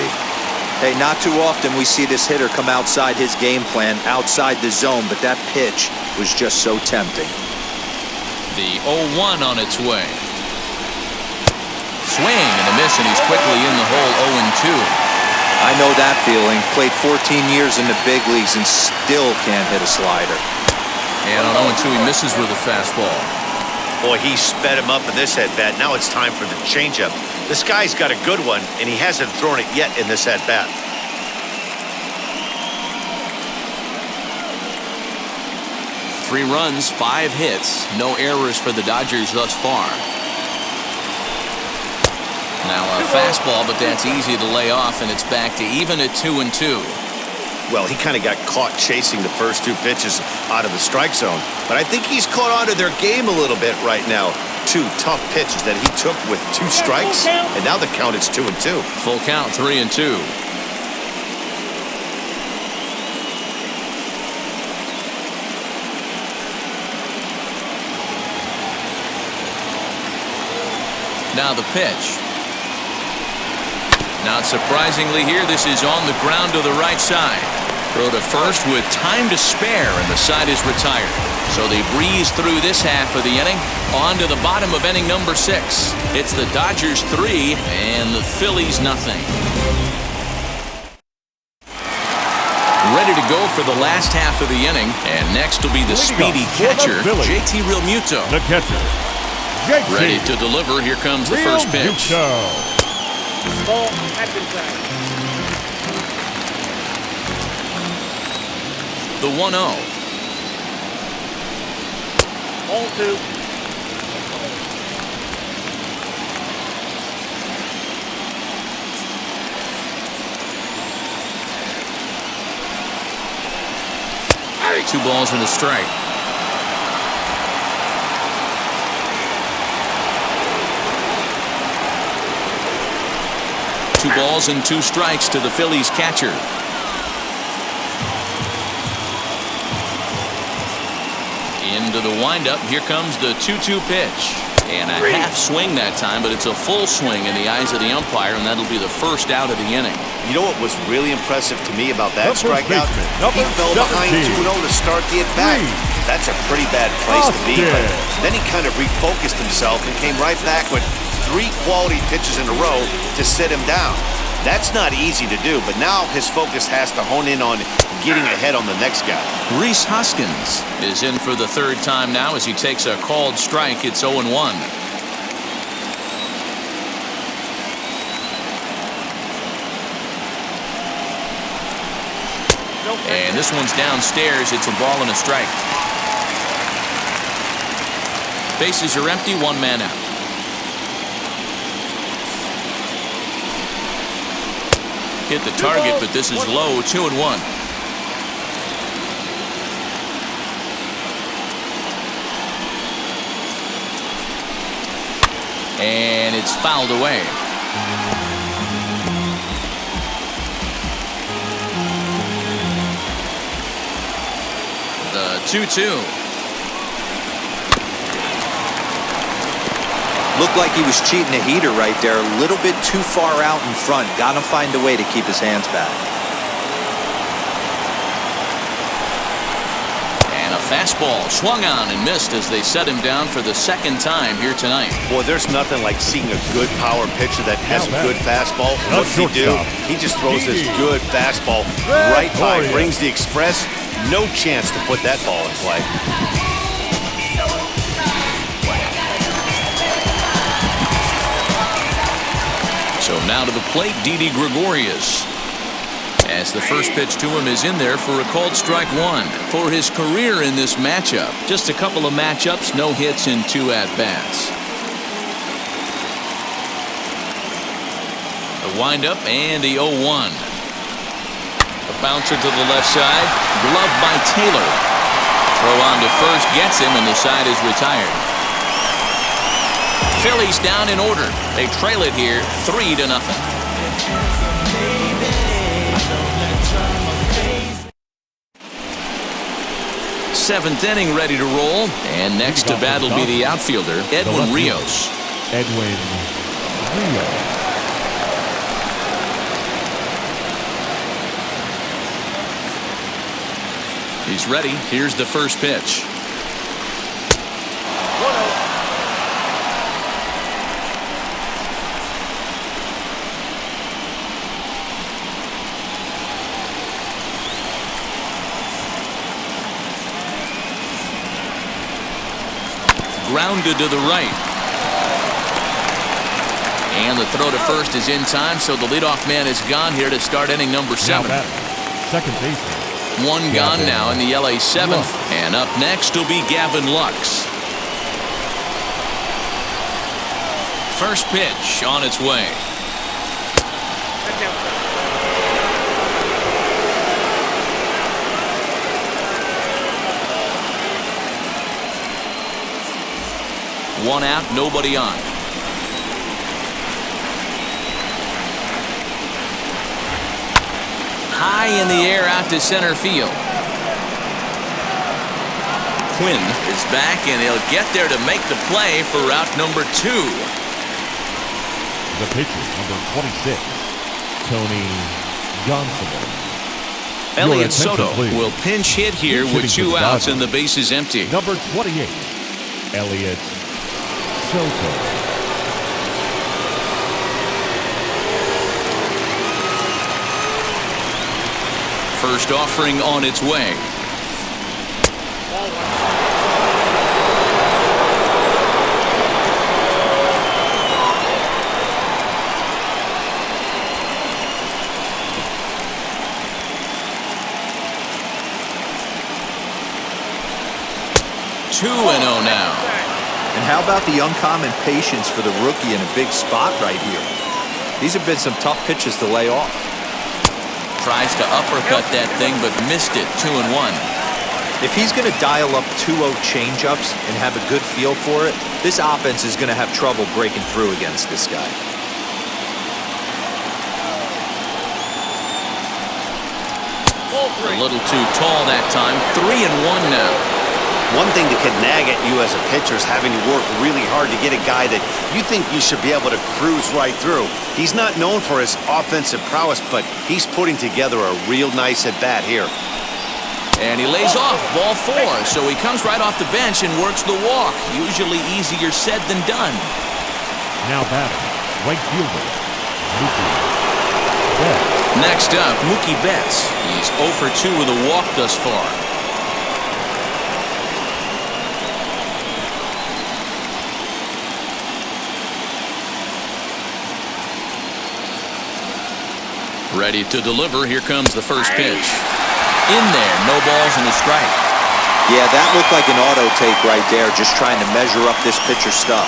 Hey, not too often we see this hitter come outside his game plan, outside the zone, but that pitch was just so tempting. The 0-1 on its way. Swing and a miss, and he's quickly in the hole. 0-2. I know that feeling. Played 14 years in the big leagues and still can't hit a slider. And on 0-2, he misses with a fastball. Boy, he sped him up in this at-bat. Now it's time for the changeup. This guy's got a good one, and he hasn't thrown it yet in this at-bat. Three runs, 5 hits, no errors for the Dodgers thus far. Now a fastball, but that's easy to lay off, and it's back to even at 2-2. Well, he kind of got caught chasing the first 2 pitches out of the strike zone. But I think he's caught on to their game a little bit right now. 2 tough pitches that he took with 2 strikes, and now the count is 2-2. Full count, 3-2. Now the pitch. Not surprisingly here, this is on the ground to the right side. Throw to first with time to spare, and the side is retired. So they breeze through this half of the inning. On to the bottom of inning number 6. It's the Dodgers 3 and the Phillies nothing. Ready to go for the last half of the inning, and next will be the speedy catcher, JT Realmuto. The catcher, JT. Ready to deliver. Here comes the first pitch. Ball at the track. The 1-0. 0-2. Two balls and a strike. Two balls and 2 strikes to the Phillies catcher. Into the windup. Here comes the 2-2 pitch. And a half swing that time, but it's a full swing in the eyes of the umpire, and that'll be the first out of the inning. You know what was really impressive to me about that strikeout? He fell behind 2-0 to start the at-bat. That's a pretty bad place to be, but then he kind of refocused himself and came right back with 3 quality pitches in a row to sit him down. That's not easy to do, but now his focus has to hone in on getting ahead on the next guy. Rhys Hoskins is in for the 3rd time now as he takes a called strike. It's 0-1. And this one's downstairs. It's a ball and a strike. Bases are empty, 1 man out. Hit the target, but this is low. 2-1. And it's fouled away. The 2-2. Looked like he was cheating a heater right there. A little bit too far out in front. Got to find a way to keep his hands back. And a fastball swung on and missed as they set him down for the second time here tonight. Boy, there's nothing like seeing a good power pitcher that has a good fastball. What does he do? He just throws this good fastball right by, brings the express. No chance to put that ball in play. So now to the plate, Didi Gregorius. As the first pitch to him is in there for a called strike one. For his career in this matchup, just a couple of matchups, no hits in 2 at-bats. The windup and the 0-1. A bouncer to the left side, gloved by Taylor. Throw on to first gets him, and the side is retired. Phillies down in order. They trail it here 3-0. Seventh inning ready to roll, and next to bat will be the outfielder, Edwin Rios. Edwin Rios. He's ready. Here's the first pitch. Grounded to the right. And the throw to first is in time, so the leadoff man is gone here to start inning number 7. Second baseman. One gone now in the LA 7th. And up next will be Gavin Lux. First pitch on its way. One out, nobody on. High in the air out to center field. Quinn is back, and he'll get there to make the play for route number 2. The pitcher, number 26, Tony Gonsolin. Elliot Soto will pinch hit here with 2 outs and the bases empty. Number 28, Elliot Soto. First offering on its way. Two and 0 now. And how about the uncommon patience for the rookie in a big spot right here? These have been some tough pitches to lay off. Tries to uppercut that thing, but missed it. 2-1. If he's going to dial up 2-0 changeups and have a good feel for it, this offense is going to have trouble breaking through against this guy. A little too tall that time. 3-1 now. One thing that can nag at you as a pitcher is having to work really hard to get a guy that you think you should be able to cruise right through. He's not known for his offensive prowess, but he's putting together a real nice at-bat here. And he lays off, ball 4, so he comes right off the bench and works the walk. Usually easier said than done. Now batting, right fielder, Mookie Betts. Next up, Mookie Betts. He's 0 for 2 with a walk thus far. Ready to deliver. Here comes the first pitch. In there, no balls and a strike. Yeah, that looked like an auto take right there, just trying to measure up this pitcher's stuff.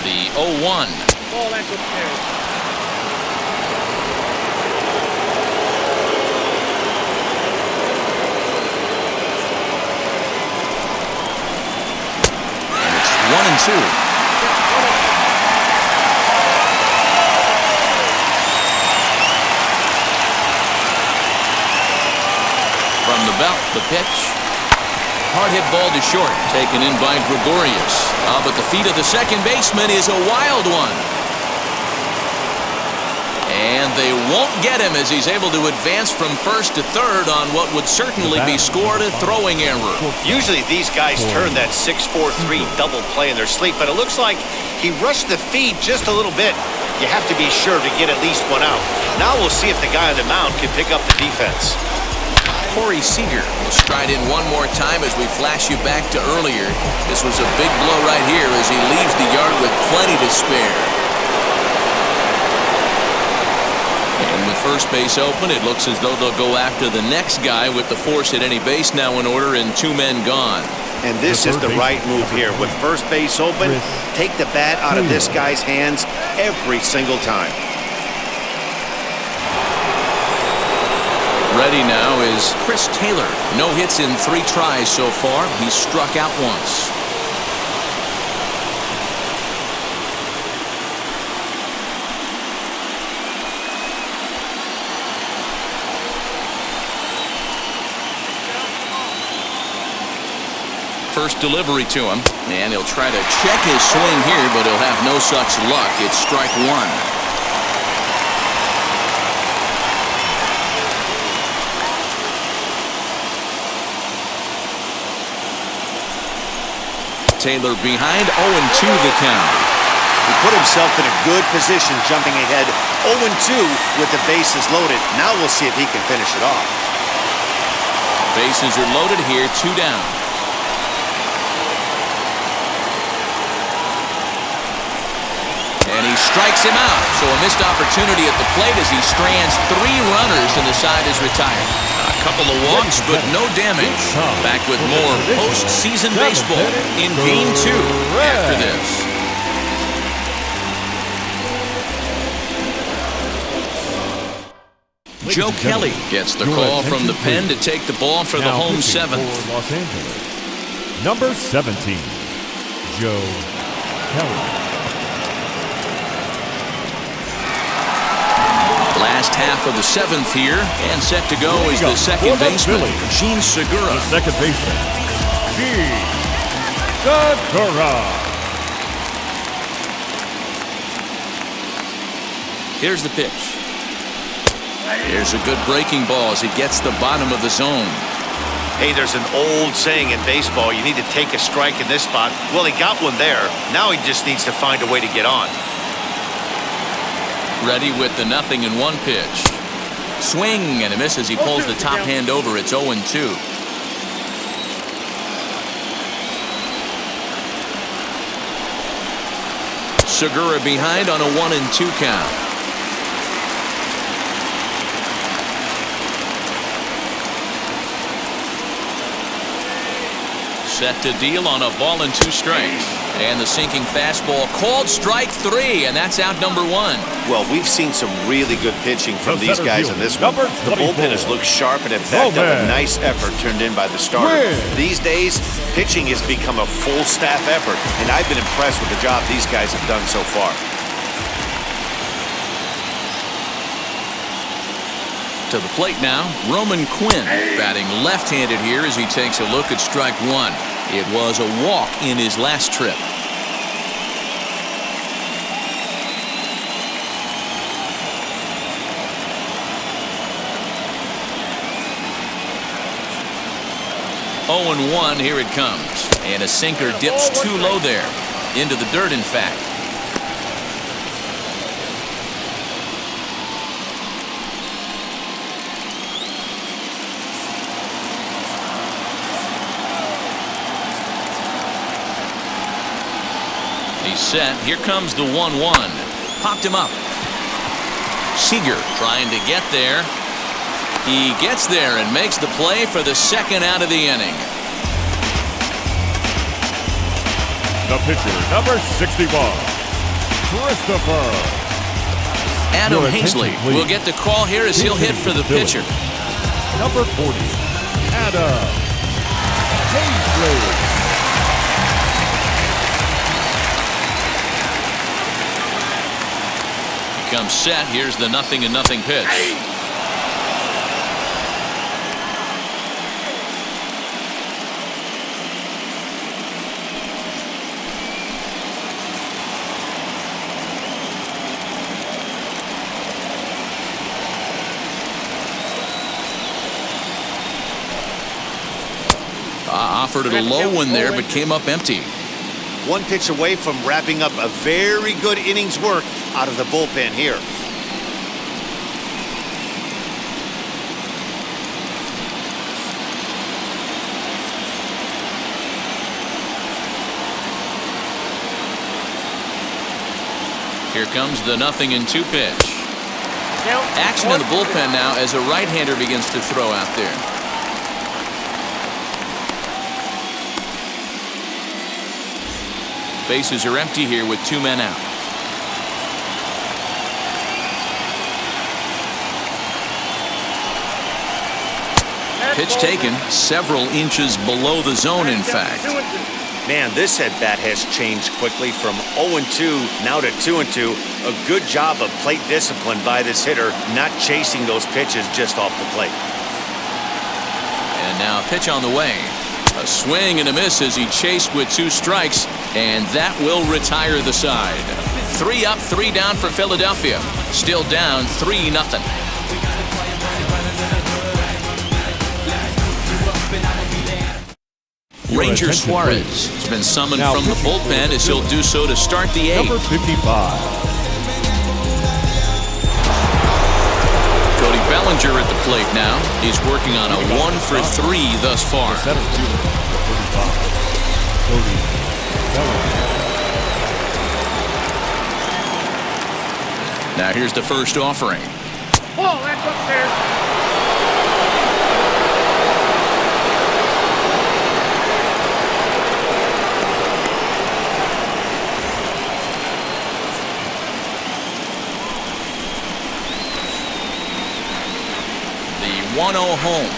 The 0-1. Oh, that's okay. One and 2. From the belt, the pitch. Hard hit ball to short, taken in by Gregorius. But the feet of the second baseman is a wild one. And they won't get him as he's able to advance from first to third on what would certainly be scored a throwing error. Usually these guys turn that 6-4-3 double play in their sleep, but it looks like he rushed the feed just a little bit. You have to be sure to get at least one out. Now we'll see if the guy on the mound can pick up the defense. Corey Seager will stride in one more time as we flash you back to earlier. This was a big blow right here as he leaves the yard with plenty to spare. And with first base open, it looks as though they'll go after the next guy with the force at any base now in order and 2 men gone. And this is the right move here. With first base open, take the bat out of this guy's hands every single time. Ready now is Chris Taylor. No hits in 3 tries so far. He's struck out once. First delivery to him, and he'll try to check his swing here, but he'll have no such luck. It's strike 1. Taylor behind, 0-2 the count. He put himself in a good position jumping ahead 0-2 with the bases loaded. Now we'll see if he can finish it off. Bases are loaded here, 2 down. And he strikes him out. So a missed opportunity at the plate as he strands 3 runners and the side is retired. A couple of walks, but no damage. Back with more postseason baseball in Game 2 after this. Joe Kelly gets the call from the pen to take the ball for the home 7th. Los Angeles, number 17, Joe Kelly. Last half of the 7th here, and set to go is the second baseman, Gene Segura. The second baseman, Gene Segura. Here's the pitch. Here's a good breaking ball as he gets the bottom of the zone. Hey, there's an old saying in baseball, you need to take a strike in this spot. Well, he got one there. Now he just needs to find a way to get on. Ready with the 0-1 pitch. Swing and a miss as he pulls the top hand over. It's 0-2. Segura behind on a 1-2 count. Set to deal on a ball and 2 strikes. And the sinking fastball called strike 3, and that's out number 1. Well, we've seen some really good pitching from these guys in this one. The bullpen has looked sharp and in fact a nice effort turned in by the starter. These days, pitching has become a full staff effort, and I've been impressed with the job these guys have done so far. To the plate now, Roman Quinn batting left-handed here as he takes a look at strike 1. It was a walk in his last trip. Oh, and 1, here it comes. And a sinker dips too low there. Into the dirt, in fact. He's set. Here comes the 1-1. Popped him up. Seager trying to get there. He gets there and makes the play for the 2nd out of the inning. The pitcher, number 61, Christopher. Adam Hazley will get the call here as he'll hit for the pitcher. Number 40, Adam Hazley. Comes set. Here's the 0-0 pitch. offered it a low one there, but came up empty. One pitch away from wrapping up a very good innings work out of the bullpen here. Here comes the 0-2 pitch. Action in the bullpen now as a right-hander begins to throw out there. Bases are empty here with 2 men out. Pitch taken several inches below the zone, in fact. Man, this at-bat has changed quickly from 0-2 now to 2-2. A good job of plate discipline by this hitter, not chasing those pitches just off the plate. And now a pitch on the way. A swing and a miss as he chased with 2 strikes, and that will retire the side. 3 up, 3 down for Philadelphia. Still down 3-0. Ranger Suarez has been summoned from the bullpen as he'll do so to start the 8th. Number 55. Cody Bellinger at the plate now. He's working on a 1-for-3 thus far. Center fielder, 45. Cody Bellinger. Now here's the first offering. Oh, that's up there. The 1-0 home.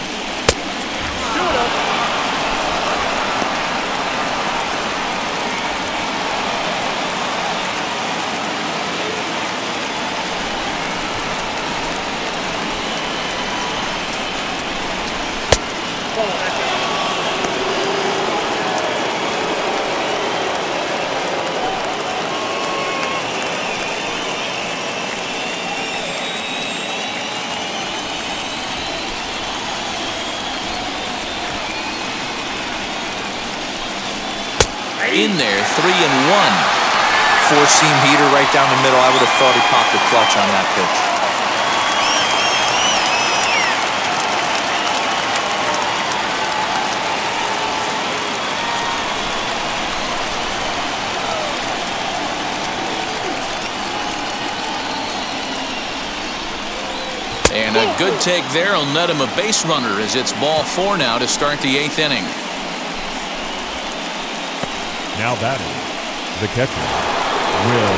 In there, 3-1. 4-seam heater right down the middle. I would have thought he popped the clutch on that pitch. And a good take there will net him a base runner as it's ball 4 now to start the 8th inning. Now batting, the catcher, Will.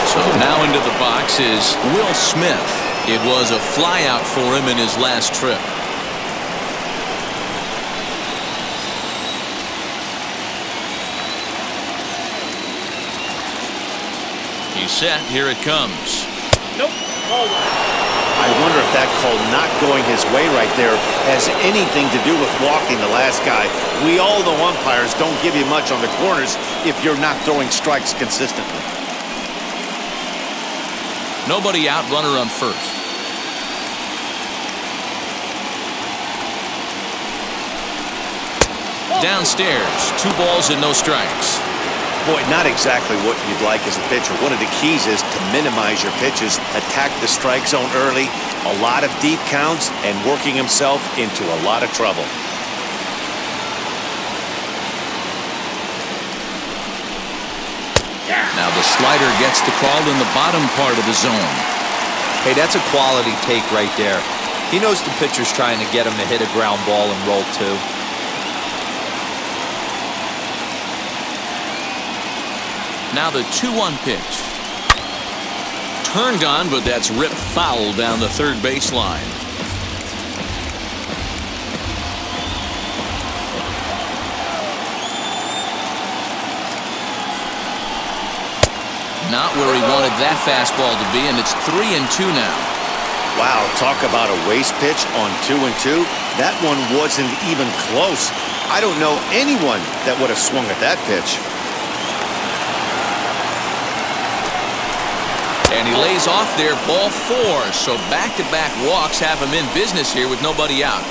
So now into the box is Will Smith. It was a flyout for him in his last trip. He's set. Here it comes. Nope. I wonder if that call not going his way right there has anything to do with walking the last guy. We all know umpires don't give you much on the corners if you're not throwing strikes consistently. Nobody out, runner on first. Downstairs, 2 balls and no strikes. Boy, not exactly what you'd like as a pitcher. One of the keys is to minimize your pitches, attack the strike zone early, a lot of deep counts, and working himself into a lot of trouble. Now the slider gets the call in the bottom part of the zone. Hey, that's a quality take right there. He knows the pitcher's trying to get him to hit a ground ball and roll 2. Now the 2-1 pitch. Turned on, but that's ripped foul down the third baseline. Not where he wanted that fastball to be, and it's 3-2 now. Wow, talk about a waste pitch on 2-2. That one wasn't even close. I don't know anyone that would have swung at that pitch. And he lays off there, ball 4. So back-to-back walks have him in business here with nobody out.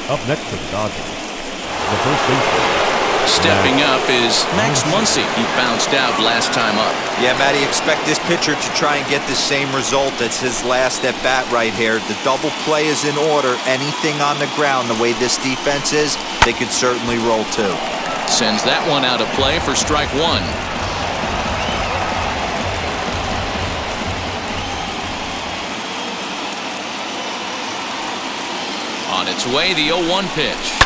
Up next for the Dodgers, the first baseman. Stepping up is Max Muncie. He bounced out last time up. Yeah, Matty, expect this pitcher to try and get the same result as his last at bat right here. The double play is in order. Anything on the ground, the way this defense is, they could certainly roll too. Sends that one out of play for strike one. On its way, the 0-1 pitch.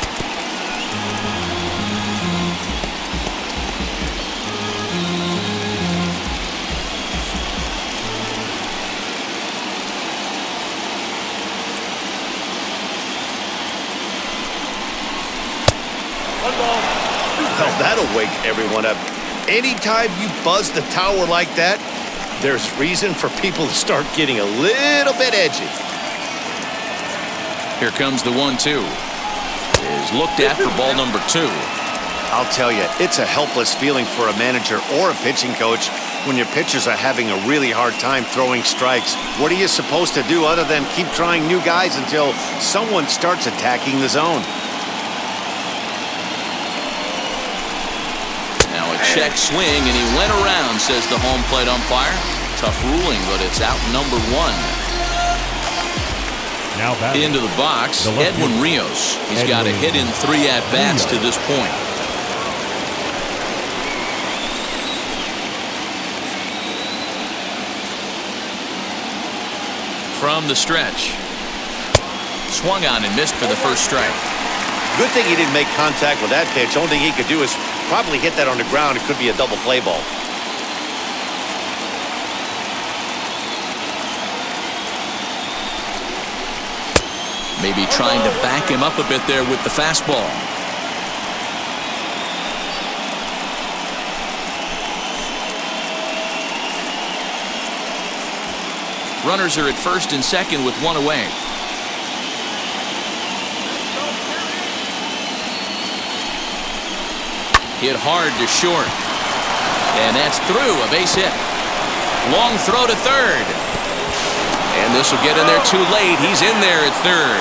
Well, that'll wake everyone up. Anytime you buzz the tower like that, there's reason for people to start getting a little bit edgy. Here comes the 1-2. Is looked at for ball number 2. I'll tell you, it's a helpless feeling for a manager or a pitching coach when your pitchers are having a really hard time throwing strikes. What are you supposed to do other than keep trying new guys until someone starts attacking the zone? Check swing, and he went around, says the home plate umpire. Tough ruling, but it's out number 1. Now batting into the box, Edwin Rios. He's got a hit in 3 at-bats to this point. From the stretch. Swung on and missed for the first strike. Good thing he didn't make contact with that pitch. Only thing he could do is probably hit that on the ground. It could be a double play ball. Maybe trying to back him up a bit there with the fastball. Runners are at first and second with 1 away. Hit hard to short. And that's through, a base hit. Long throw to third. And this will get in there too late. He's in there at third.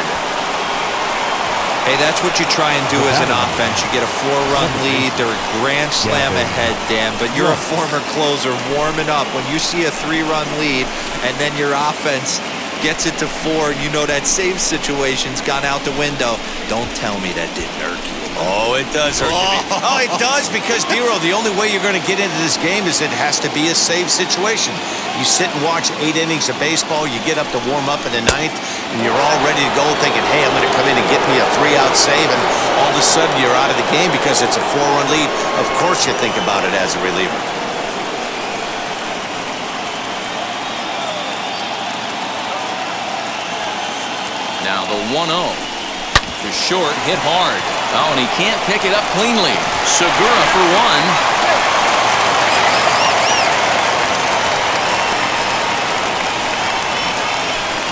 Hey, that's what you try and do as an offense. You get a 4-run lead. They're a grand slam ahead, Dan. But you're a former closer warming up. When you see a 3-run lead and then your offense gets it to 4, and you know that save situation's gone out the window, don't tell me that didn't irk you. Oh, it does hurt me. Oh, it does, because, Dero, the only way you're going to get into this game is it has to be a save situation. You sit and watch 8 innings of baseball, you get up to warm up in the 9th, and you're all ready to go thinking, hey, I'm going to come in and get me a 3-out save, and all of a sudden you're out of the game because it's a 4-run lead. Of course you think about it as a reliever. Now the 1-0. To short, hit hard. Oh, and he can't pick it up cleanly. Segura for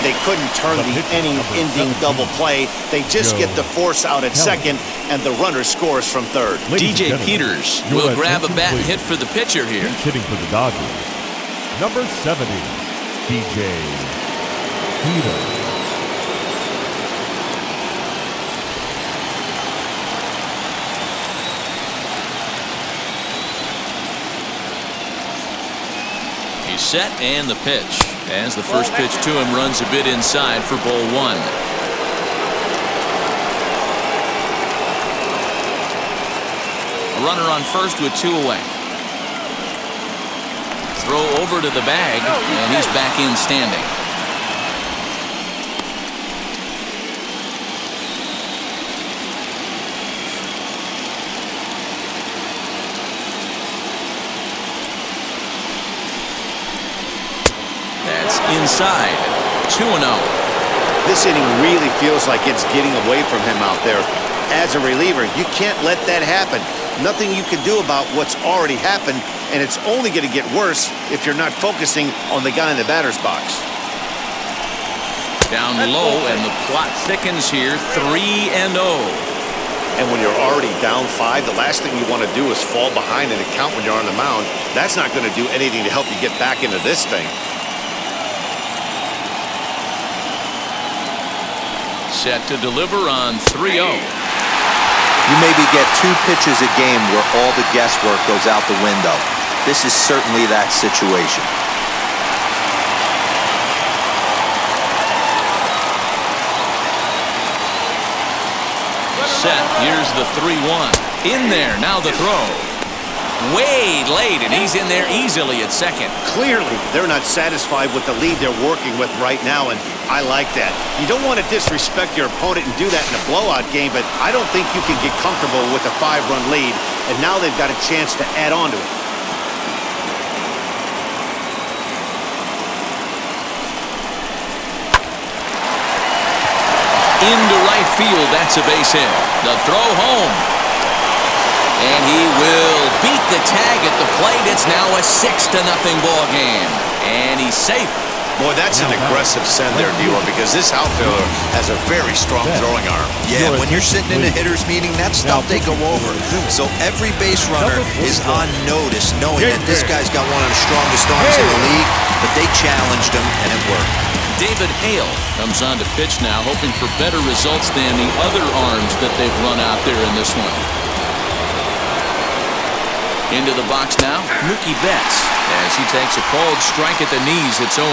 1. They couldn't turn the inning-ending double play. They just get the force out at second, and the runner scores from third. DJ Peters will grab a bat and hit for the pitcher here. Hitting for the Dodgers, number 70, DJ Peters. Set and the pitch as the first pitch to him runs a bit inside for ball 1. A runner on first with 2 away. Throw over to the bag, and he's back in standing. Inside, 2-0. This inning really feels like it's getting away from him out there. As a reliever, you can't let that happen. Nothing you can do about what's already happened, and it's only going to get worse if you're not focusing on the guy in the batter's box. Down low, and the plot thickens here, 3-0. And when you're already down 5, the last thing you want to do is fall behind in the count when you're on the mound. That's not going to do anything to help you get back into this thing. set to deliver on 3-0. You maybe get 2 pitches a game where all the guesswork goes out the window. This is certainly that situation. Set. Here's the 3-1. In there. Now the throw. Way late, and he's in there easily at second. Clearly, they're not satisfied with the lead they're working with right now, and I like that. You don't want to disrespect your opponent and do that in a blowout game, but I don't think you can get comfortable with a 5-run lead, and now they've got a chance to add on to it. Into right field, that's a base hit. The throw home. And he will beat the tag at the plate. It's now a 6-0 ball game. And he's safe. Boy, that's an aggressive send there, D-Lo, because this outfielder has a very strong throwing arm. Yeah, when you're sitting in a hitter's meeting, that's stuff they go over. So every base runner is on notice, knowing that this guy's got one of the strongest arms in the league, but they challenged him, and it worked. David Hale comes on to pitch now, hoping for better results than the other arms that they've run out there in this one. Into the box now, Mookie Betts, as he takes a called strike at the knees. It's 0-1.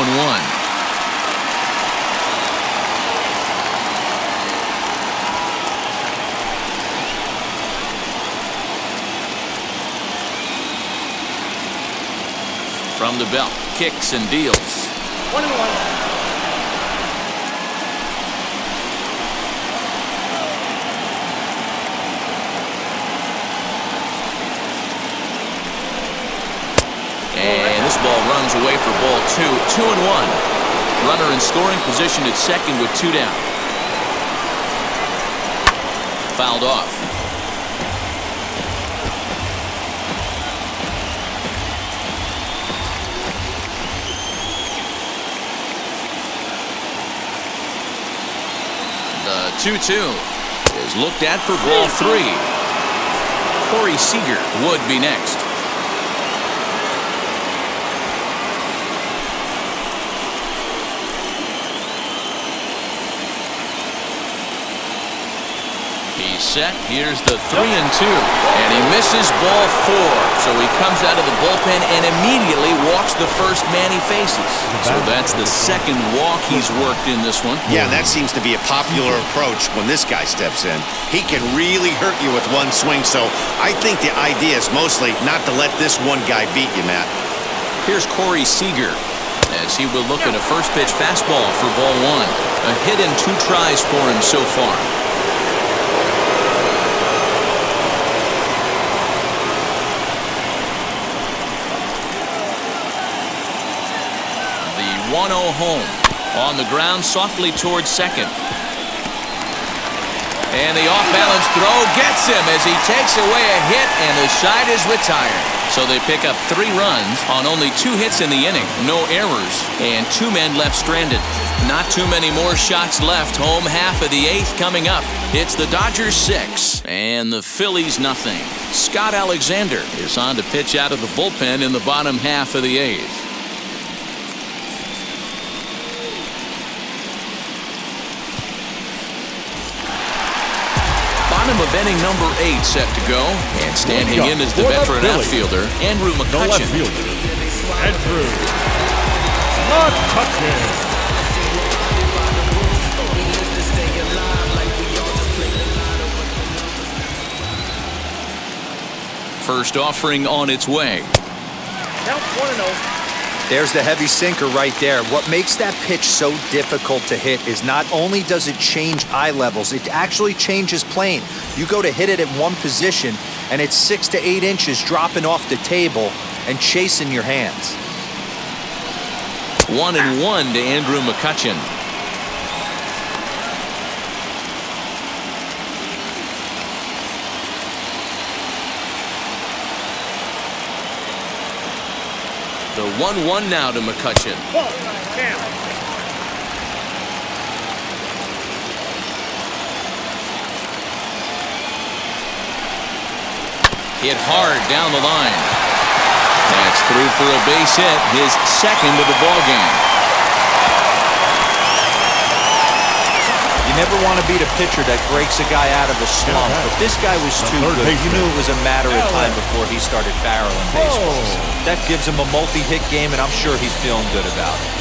From the belt, kicks and deals. 1-1. And this ball runs away for ball 2. 2-1. Runner in scoring position at second with 2 down. Fouled off. The 2-2 is looked at for ball 3. Corey Seager would be next. He's set. Here's the 3-2. And he misses ball 4. So he comes out of the bullpen and immediately walks the first man he faces. So that's the second walk he's worked in this one. Yeah, and that seems to be a popular approach when this guy steps in. He can really hurt you with one swing. So I think the idea is mostly not to let this one guy beat you, Matt. Here's Corey Seager as he will look at a first pitch fastball for ball 1. A hit in 2 tries for him so far. The 1-0 home. On the ground softly towards second. And the off-balance throw gets him as he takes away a hit, and the side is retired. So they pick up 3 runs on only 2 hits in the inning. No errors, and 2 men left stranded. Not too many more shots left. Home half of the 8th coming up. It's the Dodgers 6 and the Phillies nothing. Scott Alexander is on to pitch out of the bullpen in the bottom half of the 8th. Bottom of inning number 8 set to go, and standing in is the veteran outfielder Andrew Mccutchen. Andrew Mccutchen. First offering on its way. Count 1-0. There's the heavy sinker right there. What makes that pitch so difficult to hit is not only does it change eye levels, it actually changes plane. You go to hit it at one position, and it's 6 to 8 inches dropping off the table and chasing your hands. 1-1 to Andrew Mccutchen. The 1-1 now to Mccutchen. Ball, Cam. Hit hard down the line. That's through for a base hit, his second of the ball game. You never want to be the pitcher that breaks a guy out of a slump, but this guy was too good. You knew it was a matter of time before he started barreling baseballs. That gives him a multi-hit game, and I'm sure he's feeling good about it.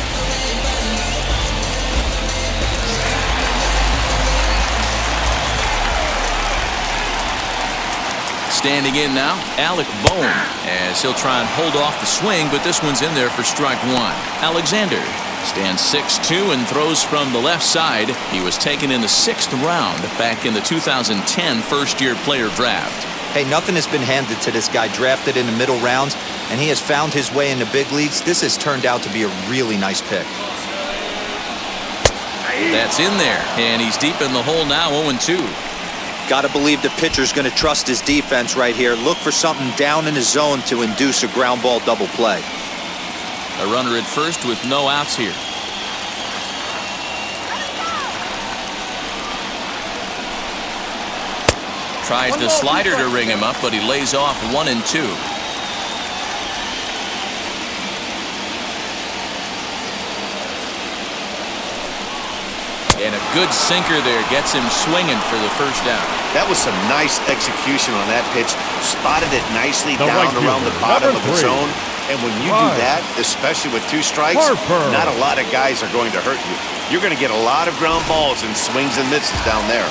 Standing in now, Alec Bohm, as he'll try and hold off the swing, but this one's in there for strike one. Alexander stands 6'2" and throws from the left side. He was taken in the 6th round back in the 2010 first-year player draft. Hey, nothing has been handed to this guy, drafted in the middle rounds, and he has found his way in the big leagues. This has turned out to be a really nice pick. That's in there, and he's deep in the hole now, 0-2. Got to believe the pitcher's going to trust his defense right here. Look for something down in his zone to induce a ground ball double play. A runner at first with no outs here. Tries the slider to ring him up, but he lays off 1-2. And a good sinker there gets him swinging for the first out. That was some nice execution on that pitch. Spotted it nicely down around the bottom of the zone. And when you do that, especially with 2 strikes, not a lot of guys are going to hurt you. You're going to get a lot of ground balls and swings and misses down there.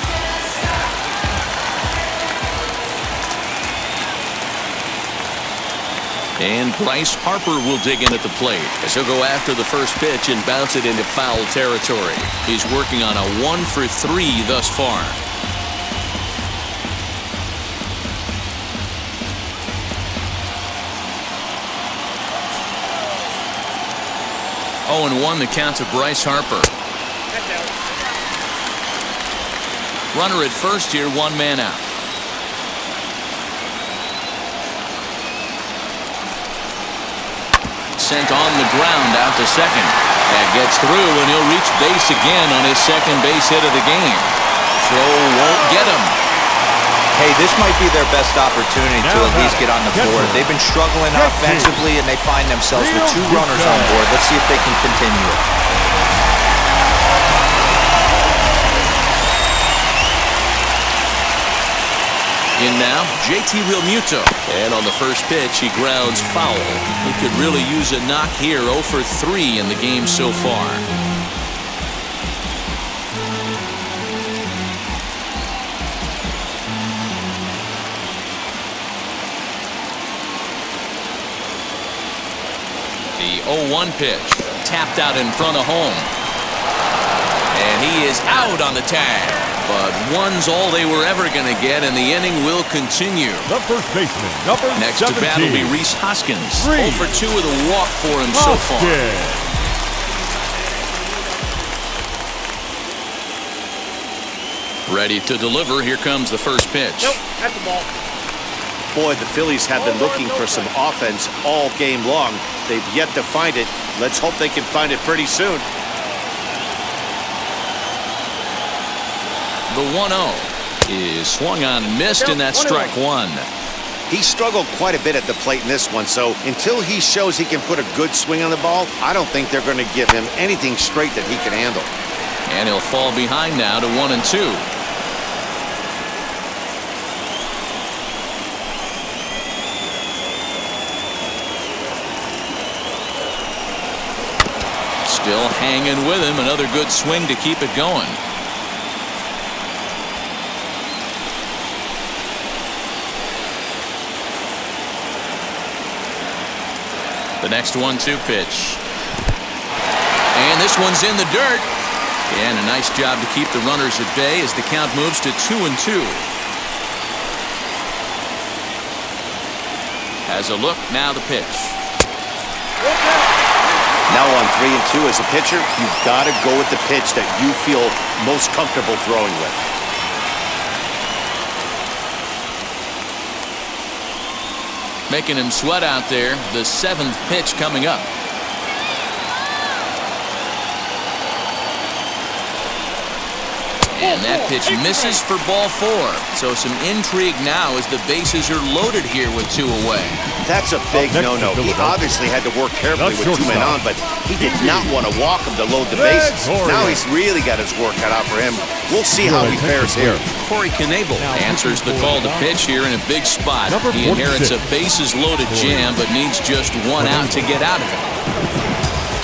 And Bryce Harper will dig in at the plate as he'll go after the first pitch and bounce it into foul territory. He's working on a 1-for-3 thus far. Oh, and 1 the count to Bryce Harper. Runner at first here, 1 man out. Sent on the ground out to second. That gets through, and he'll reach base again on his second base hit of the game. Throw won't get him. Hey, this might be their best opportunity to at least get on the board. They've been struggling offensively, and they find themselves with 2 runners on board. Let's see if they can continue it. In now, JT Realmuto. And on the first pitch, he grounds foul. He could really use a knock here, 0-for-3 in the game so far. The 0-1 pitch, tapped out in front of home. And he is out on the tag. But 1's all they were ever going to get, and the inning will continue. The first baseman, number 17. Next to bat will be Rhys Hoskins. 0-for-2 with a walk for him so far. Ready to deliver. Here comes the first pitch. Nope, that's the ball. Boy, the Phillies have been looking for some offense all game long. They've yet to find it. Let's hope they can find it pretty soon. The 1-0 is swung on and missed, and that's strike 1. He struggled quite a bit at the plate in this one, so until he shows he can put a good swing on the ball, I don't think they're going to give him anything straight that he can handle. And he'll fall behind now to 1-2. Still hanging with him. Another good swing to keep it going. The next 1-2 pitch. And this one's in the dirt. And a nice job to keep the runners at bay as the count moves to 2-2. Has a look, now the pitch. Now on 3-2 as a pitcher, you've got to go with the pitch that you feel most comfortable throwing with. Making him sweat out there. The 7th pitch coming up. And that pitch misses for ball 4. So some intrigue now as the bases are loaded here with 2 away. That's a big no-no. He obviously had to work carefully with 2 men on, but he did not want to walk him to load the bases. Now he's really got his work cut out for him. We'll see how he fares here. Corey Knebel answers the call to pitch here in a big spot. He inherits a bases-loaded jam, but needs just 1 out to get out of it.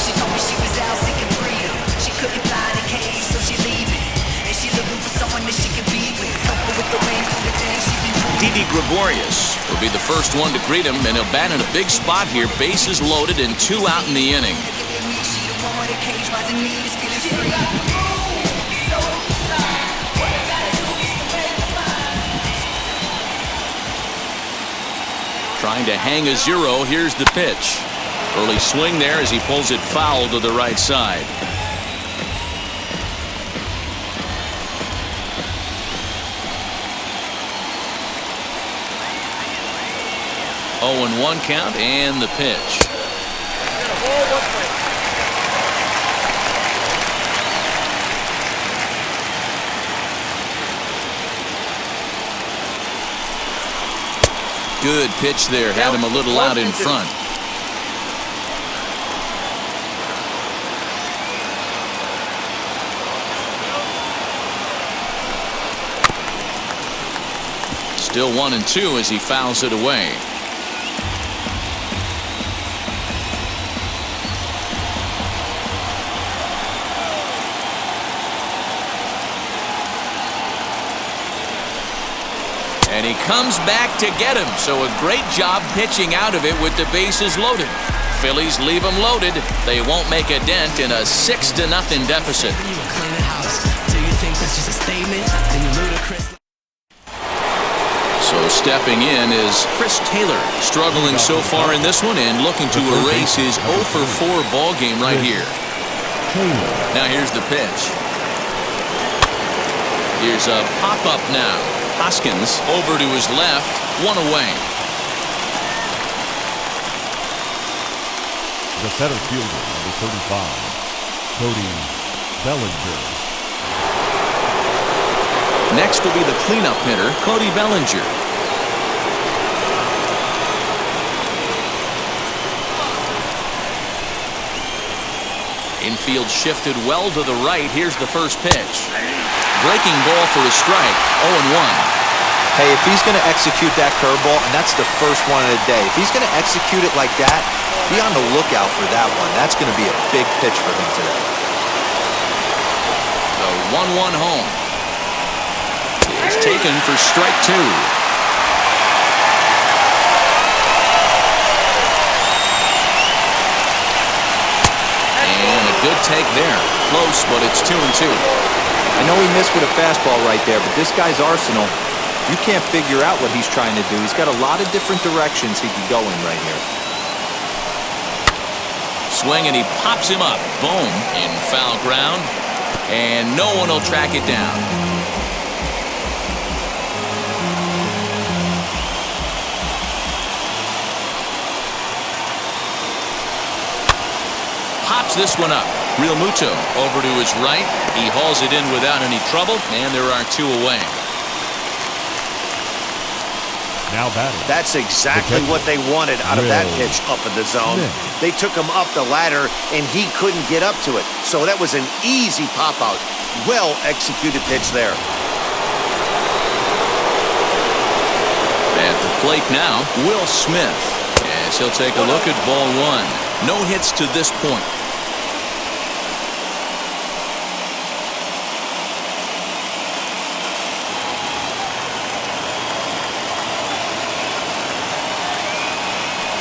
She told me she was out seeking freedom. She couldn't find a cage, so she leaving. And she looking for someone that she can be with. Help her with the rain through the things she been doing. Didi Gregorius will be the first one to greet him, and he'll bat in a big spot here. Bases loaded and 2 out in the inning. She the one with a cage, rising need is feeling free. Trying to hang a 0. Here's the pitch. Early swing there as he pulls it foul to the right side. Oh, and 1 count and the pitch. Good pitch there. Had him a little out in front. Still 1-2 as he fouls it away. And he comes back to get him. So a great job pitching out of it with the bases loaded. Phillies leave them loaded. They won't make a dent in a 6-0 deficit. So stepping in is Chris Taylor, struggling so far in this one and looking to erase his 0-for-4 ball game right here. Now here's the pitch. Here's a pop-up now. Hoskins over to his left, 1 away. The center fielder, number 35, Cody Bellinger. Next will be the cleanup hitter, Cody Bellinger. Infield shifted well to the right. Here's the first pitch. Breaking ball for a strike. 0-1. Hey, if he's going to execute that curveball, and that's the first one of the day, if he's going to execute it like that, be on the lookout for that one. That's going to be a big pitch for him today. The 1-1 home. It's taken for strike 2. And a good take there. Close, but it's 2-2. I know he missed with a fastball right there, but this guy's arsenal, you can't figure out what he's trying to do. He's got a lot of different directions he could go in right here. Swing, and he pops him up. Boom, in foul ground. And no one will track it down. Pops this one up. Real Muto over to his right. He hauls it in without any trouble, and there are 2 away. Now batting. That's exactly what they wanted out of that pitch up in the zone. They took him up the ladder, and he couldn't get up to it. So that was an easy pop-out. Well executed pitch there. At the plate now, Will Smith, as he'll take a look at ball 1. No hits to this point.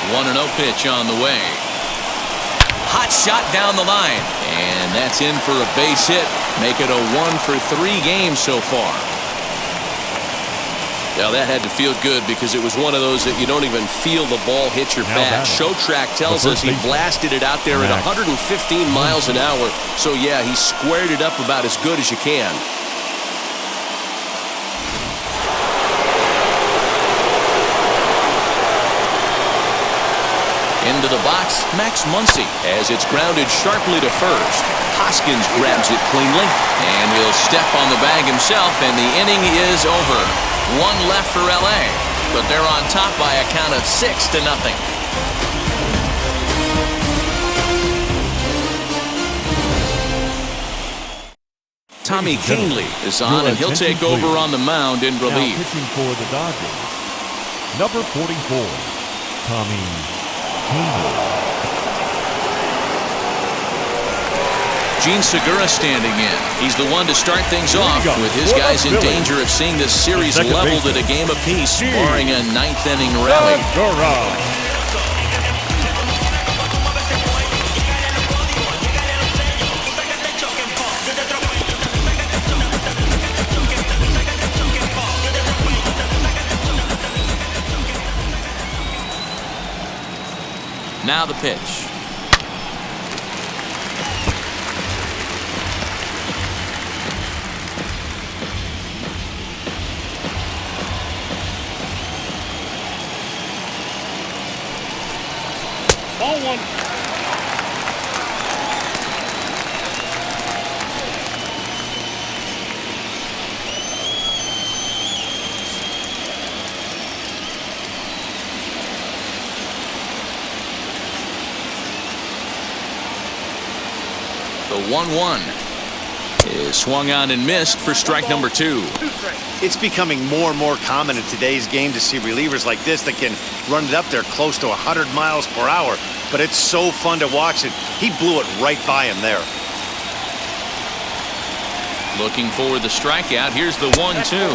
One 1-0 pitch on the way. Hot shot down the line. And that's in for a base hit. Make it a 1-for-3 game so far. Now that had to feel good because it was one of those that you don't even feel the ball hit your bat. Show track tells us he blasted it out there at 115 miles an hour. So yeah, he squared it up about as good as you can. In Into the box, Max Muncie, as it's grounded sharply to first. Hoskins grabs it cleanly, and he'll step on the bag himself, and the inning is over. One left for LA, but they're on top by a count of 6-0. Tommy Kahnle is on, and he'll take over on the mound in relief. Now pitching for the Dodgers, number 44, Tommy Kahnle. Gene Segura standing in. He's the one to start things off with his guys in danger of seeing this series leveled at a game apiece, barring a ninth-inning rally. Now the pitch. Ball one. The 1-1 is swung on and missed for strike number 2. It's becoming more and more common in today's game to see relievers like this that can run it up there close to 100 miles per hour. But it's so fun to watch it. He blew it right by him there. Looking for the strikeout. Here's the 1-2.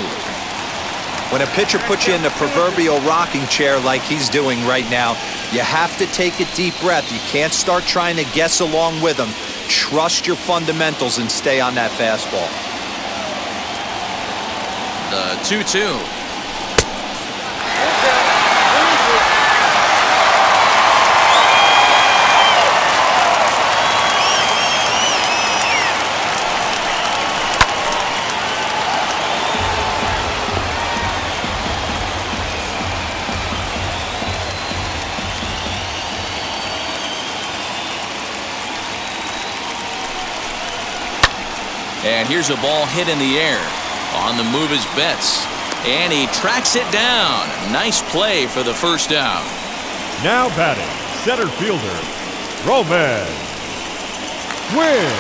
When a pitcher puts you in the proverbial rocking chair like he's doing right now, you have to take a deep breath. You can't start trying to guess along with him. Trust your fundamentals and stay on that fastball. The 2-2. And here's a ball hit in the air. On the move is Betts. And he tracks it down. Nice play for the first out. Now batting, center fielder, Roman Quinn.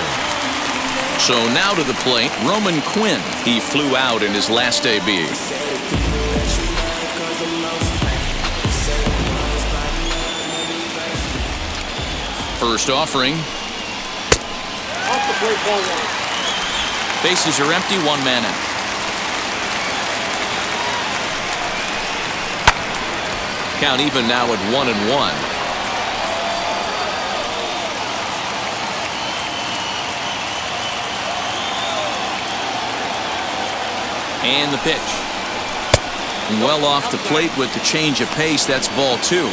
So now to the plate, Roman Quinn. He flew out in his last AB. First offering. Off the plate, ball one. Bases are empty, one man out. Count even now at 1-1. And the pitch. Well off the plate with the change of pace. That's ball 2.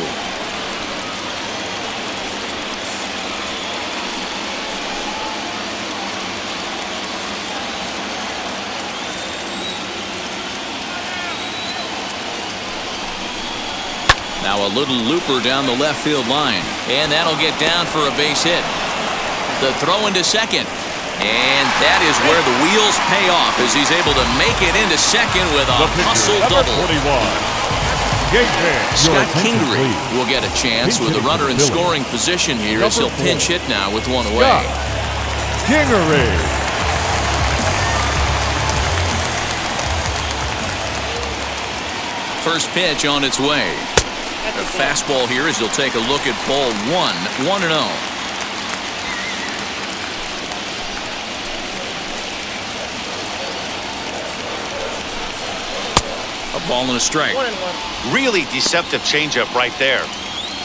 Now a little looper down the left field line. And that'll get down for a base hit. The throw into second. And that is where the wheels pay off as he's able to make it into second with a hustle double. Scott Kingery will get a chance with a runner in scoring position here as he'll pinch hit now with one away. Kingery. First pitch on its way. A fastball here as he'll take a look at ball 1, 1-0. A ball and a strike. 1-1. Really deceptive changeup right there.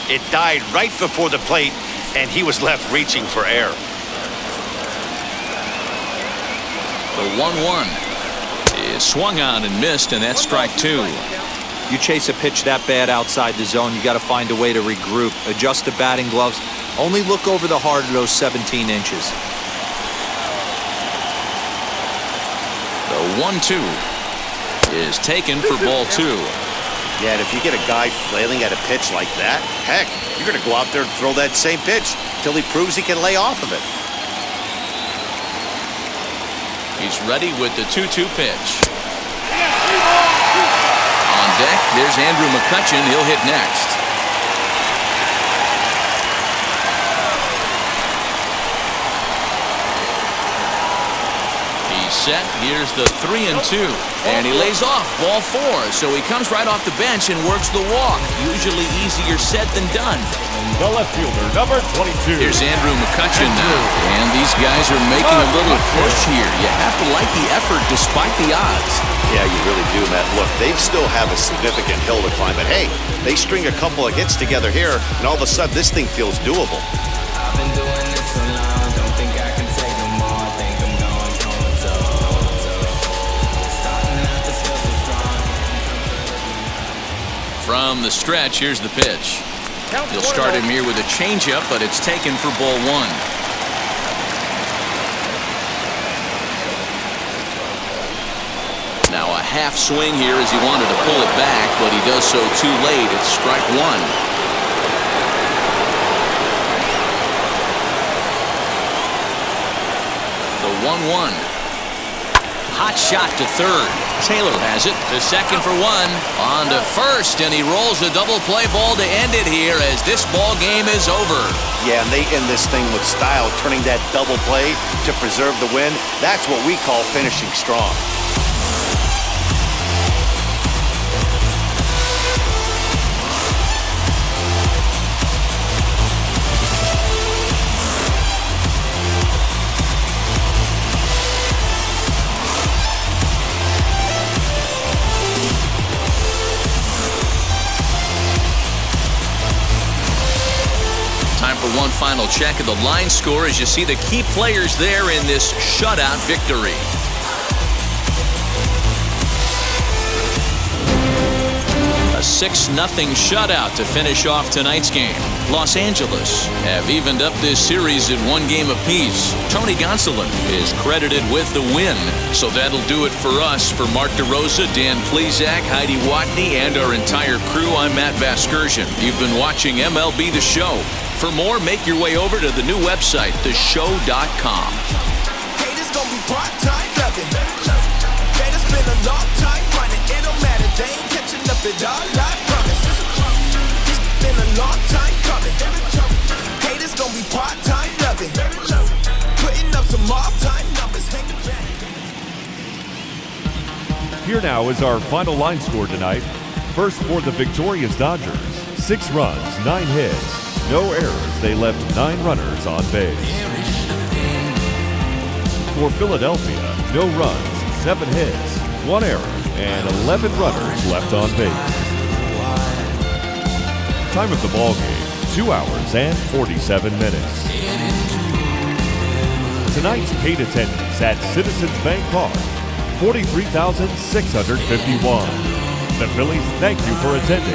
It died right before the plate, and he was left reaching for air. The 1-1 is swung on and missed, and that's strike 2. You chase a pitch that bad outside the zone, you got to find a way to regroup, adjust the batting gloves. Only look over the heart of those 17 inches. The 1-2 is taken for ball 2. Yeah, and if you get a guy flailing at a pitch like that, heck, you're going to go out there and throw that same pitch till he proves he can lay off of it. He's ready with the 2-2 pitch. On deck, there's Andrew Mccutchen. He'll hit next. Set. Here's the 3-2, and he lays off ball 4, so he comes right off the bench and works the walk. Usually easier said than done. The left fielder, number 22. Here's Andrew Mccutchen now, and these guys are making a little push here. You have to like the effort despite the odds. Yeah, you really do, Matt. Look, they still have a significant hill to climb, but hey, they string a couple of hits together here, and all of a sudden this thing feels doable. I've been doing this so long, don't think I can take no more. Think I'm going comatose. Starting out to feel so strong. From the stretch, here's the pitch. He'll start him here with a changeup, but it's taken for ball 1. Now a half swing here as he wanted to pull it back, but he does so too late. It's strike 1. The 1-1. Hot shot to third. Taylor has it. To second for 1. On to first, and he rolls a double play ball to end it here as this ball game is over. Yeah, and they end this thing with style, turning that double play to preserve the win. That's what we call finishing strong. Time for one final check of the line score as you see the key players there in this shutout victory. A 6-0 shutout to finish off tonight's game. Los Angeles have evened up this series at 1 game apiece. Tony Gonsolin is credited with the win. So that'll do it for us. For Mark DeRosa, Dan Plesac, Heidi Watney, and our entire crew, I'm Matt Vasgersian. You've been watching MLB The Show. For more, make your way over to the new website, theshow.com. Haters gonna be part-time loving. Haters been a long time running. It don't matter, they ain't catching up at all, I promise. It's been a long time coming. Haters gonna be part-time loving. Putting up some all-time numbers. Here now is our final line score tonight. First for the victorious Dodgers, 6 runs, 9 hits. No errors, they left 9 runners on base. For Philadelphia, no runs, 7 hits, 1 error, and 11 runners left on base. Time of the ball game, 2 hours and 47 minutes. Tonight's paid attendance at Citizens Bank Park, 43,651. The Phillies thank you for attending.